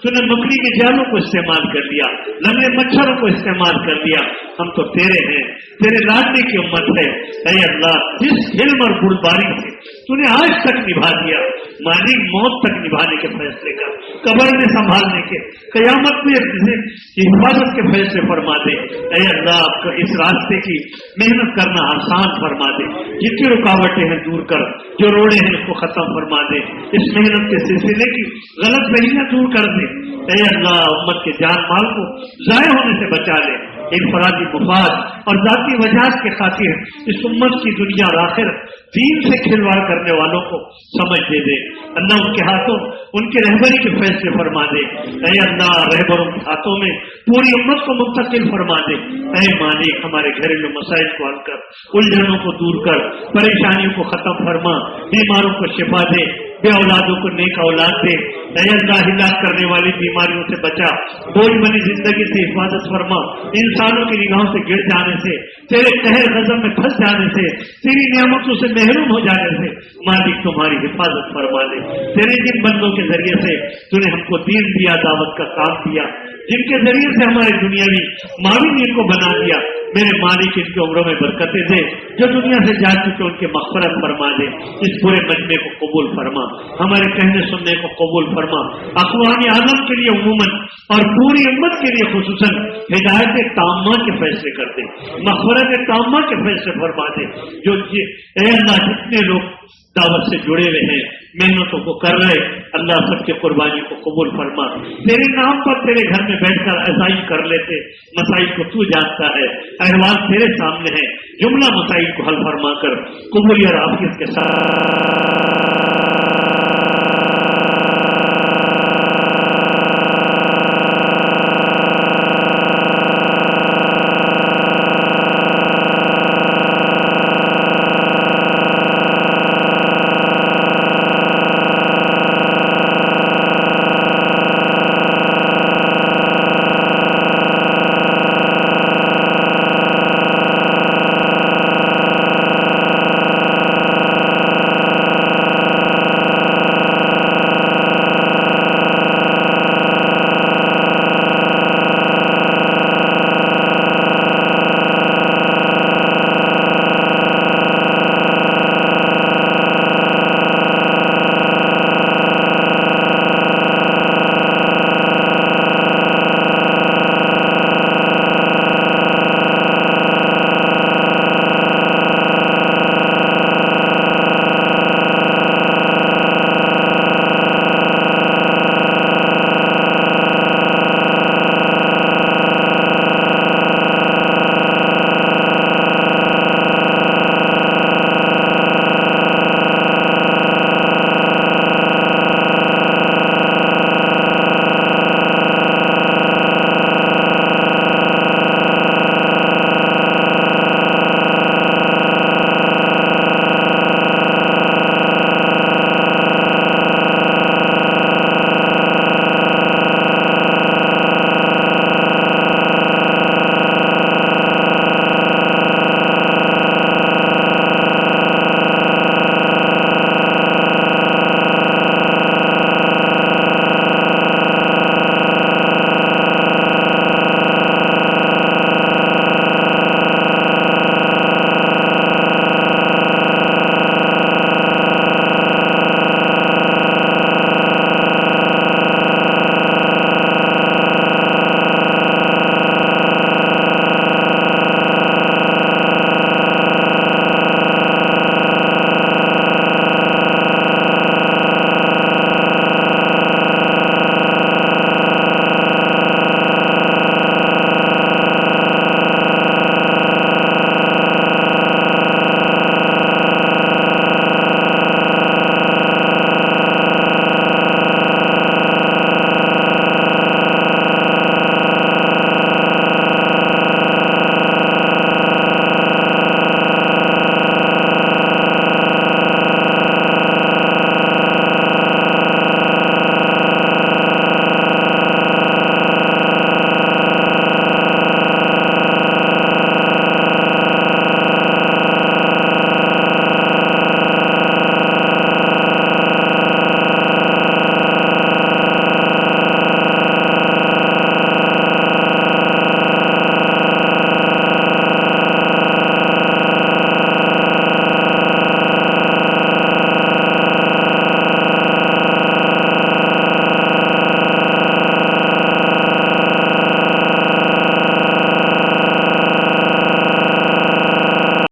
S3: تو نے مکڑی کے جالوں کو استعمال کر لیا، لمبے مچھروں کو استعمال کر لیا۔ ہم تو تیرے ہیں، تیرے لاڈلے کی امت ہے۔ اے اللہ جس علم اور بردباری سے تو نے آج تک نبھا دیا، مالک موت تک نبھانے کے فیصلے کا، قبر میں سنبھالنے کے، قیامت میں حفاظت کے فیصلے فرما دے۔ اے اللہ اس راستے کی محنت کرنا آسان فرما دے، جتنی رکاوٹیں ہیں دور کر، جو روڑے ہیں اس کو ختم فرما دے، اس محنت کے سلسلے کی غلط فہمیاں دور کر دے۔ اے اللہ امت کے جان مال کو ضائع ہونے سے بچا لے، انفرادی مفاد اور ذاتی وجہات کے خاطر اس امت کی دنیا اور آخرت دین سے کھلواڑ کرنے والوں کو سمجھ دے دے۔ اللہ ان کے ہاتھوں ان کی رہبری کے فیصلے فرما دے۔ اے اللہ رہبروں کے ہاتھوں میں پوری امت کو منتقل فرما دے۔ اے مالک ہمارے گھریلو مسائل کو حل کر، الجھنوں کو دور کر، پریشانیوں کو ختم فرما، بیماروں کو شفا دے، بے اولادوں کو نیک اولاد دے۔ اے اللہ ہلاک کرنے والی بیماریوں سے بچا، بوجھ بنی زندگی سے حفاظت فرما، انسانوں کی نگاہوں سے گر جانے سے، تیرے قہر غضب میں پھنس جانے سے، تیری نعمتوں سے محروم ہو جانے سے مالک تمہاری حفاظت فرما دے۔ تیرے جن بندوں کے ذریعے سے تو نے ہم کو دین دیا، دعوت کا کام دیا، جن کے ذریعے سے ہماری دنیاوی مالی دین کو بنا دیا، میرے مالک ان کی عمروں میں برکتیں دے، جو دنیا سے جا چکے ان کے مغفرت فرما دے۔ اس پورے مجمع کو قبول فرما، ہمارے کہنے سننے کو قبول فرما، اقوام عالم کے لیے عموماً اور پوری امت کے لیے خصوصاً ہدایت تامہ کے فیصلے کر دے، مغفرت تامہ کے فیصلے فرما دے۔ جو اے اللہ جتنے لوگ دعوت سے جڑے ہوئے ہیں، محنتوں کو کر رہے، اللہ سب کی قربانی کو قبول فرما۔ تیرے نام پر تیرے گھر میں بیٹھ کر عزائم کر لیتے، مسائل کو تو جانتا ہے، احوال تیرے سامنے ہے، جملہ مسائل کو حل فرما کر قبولیت اور عافیت کے ساتھ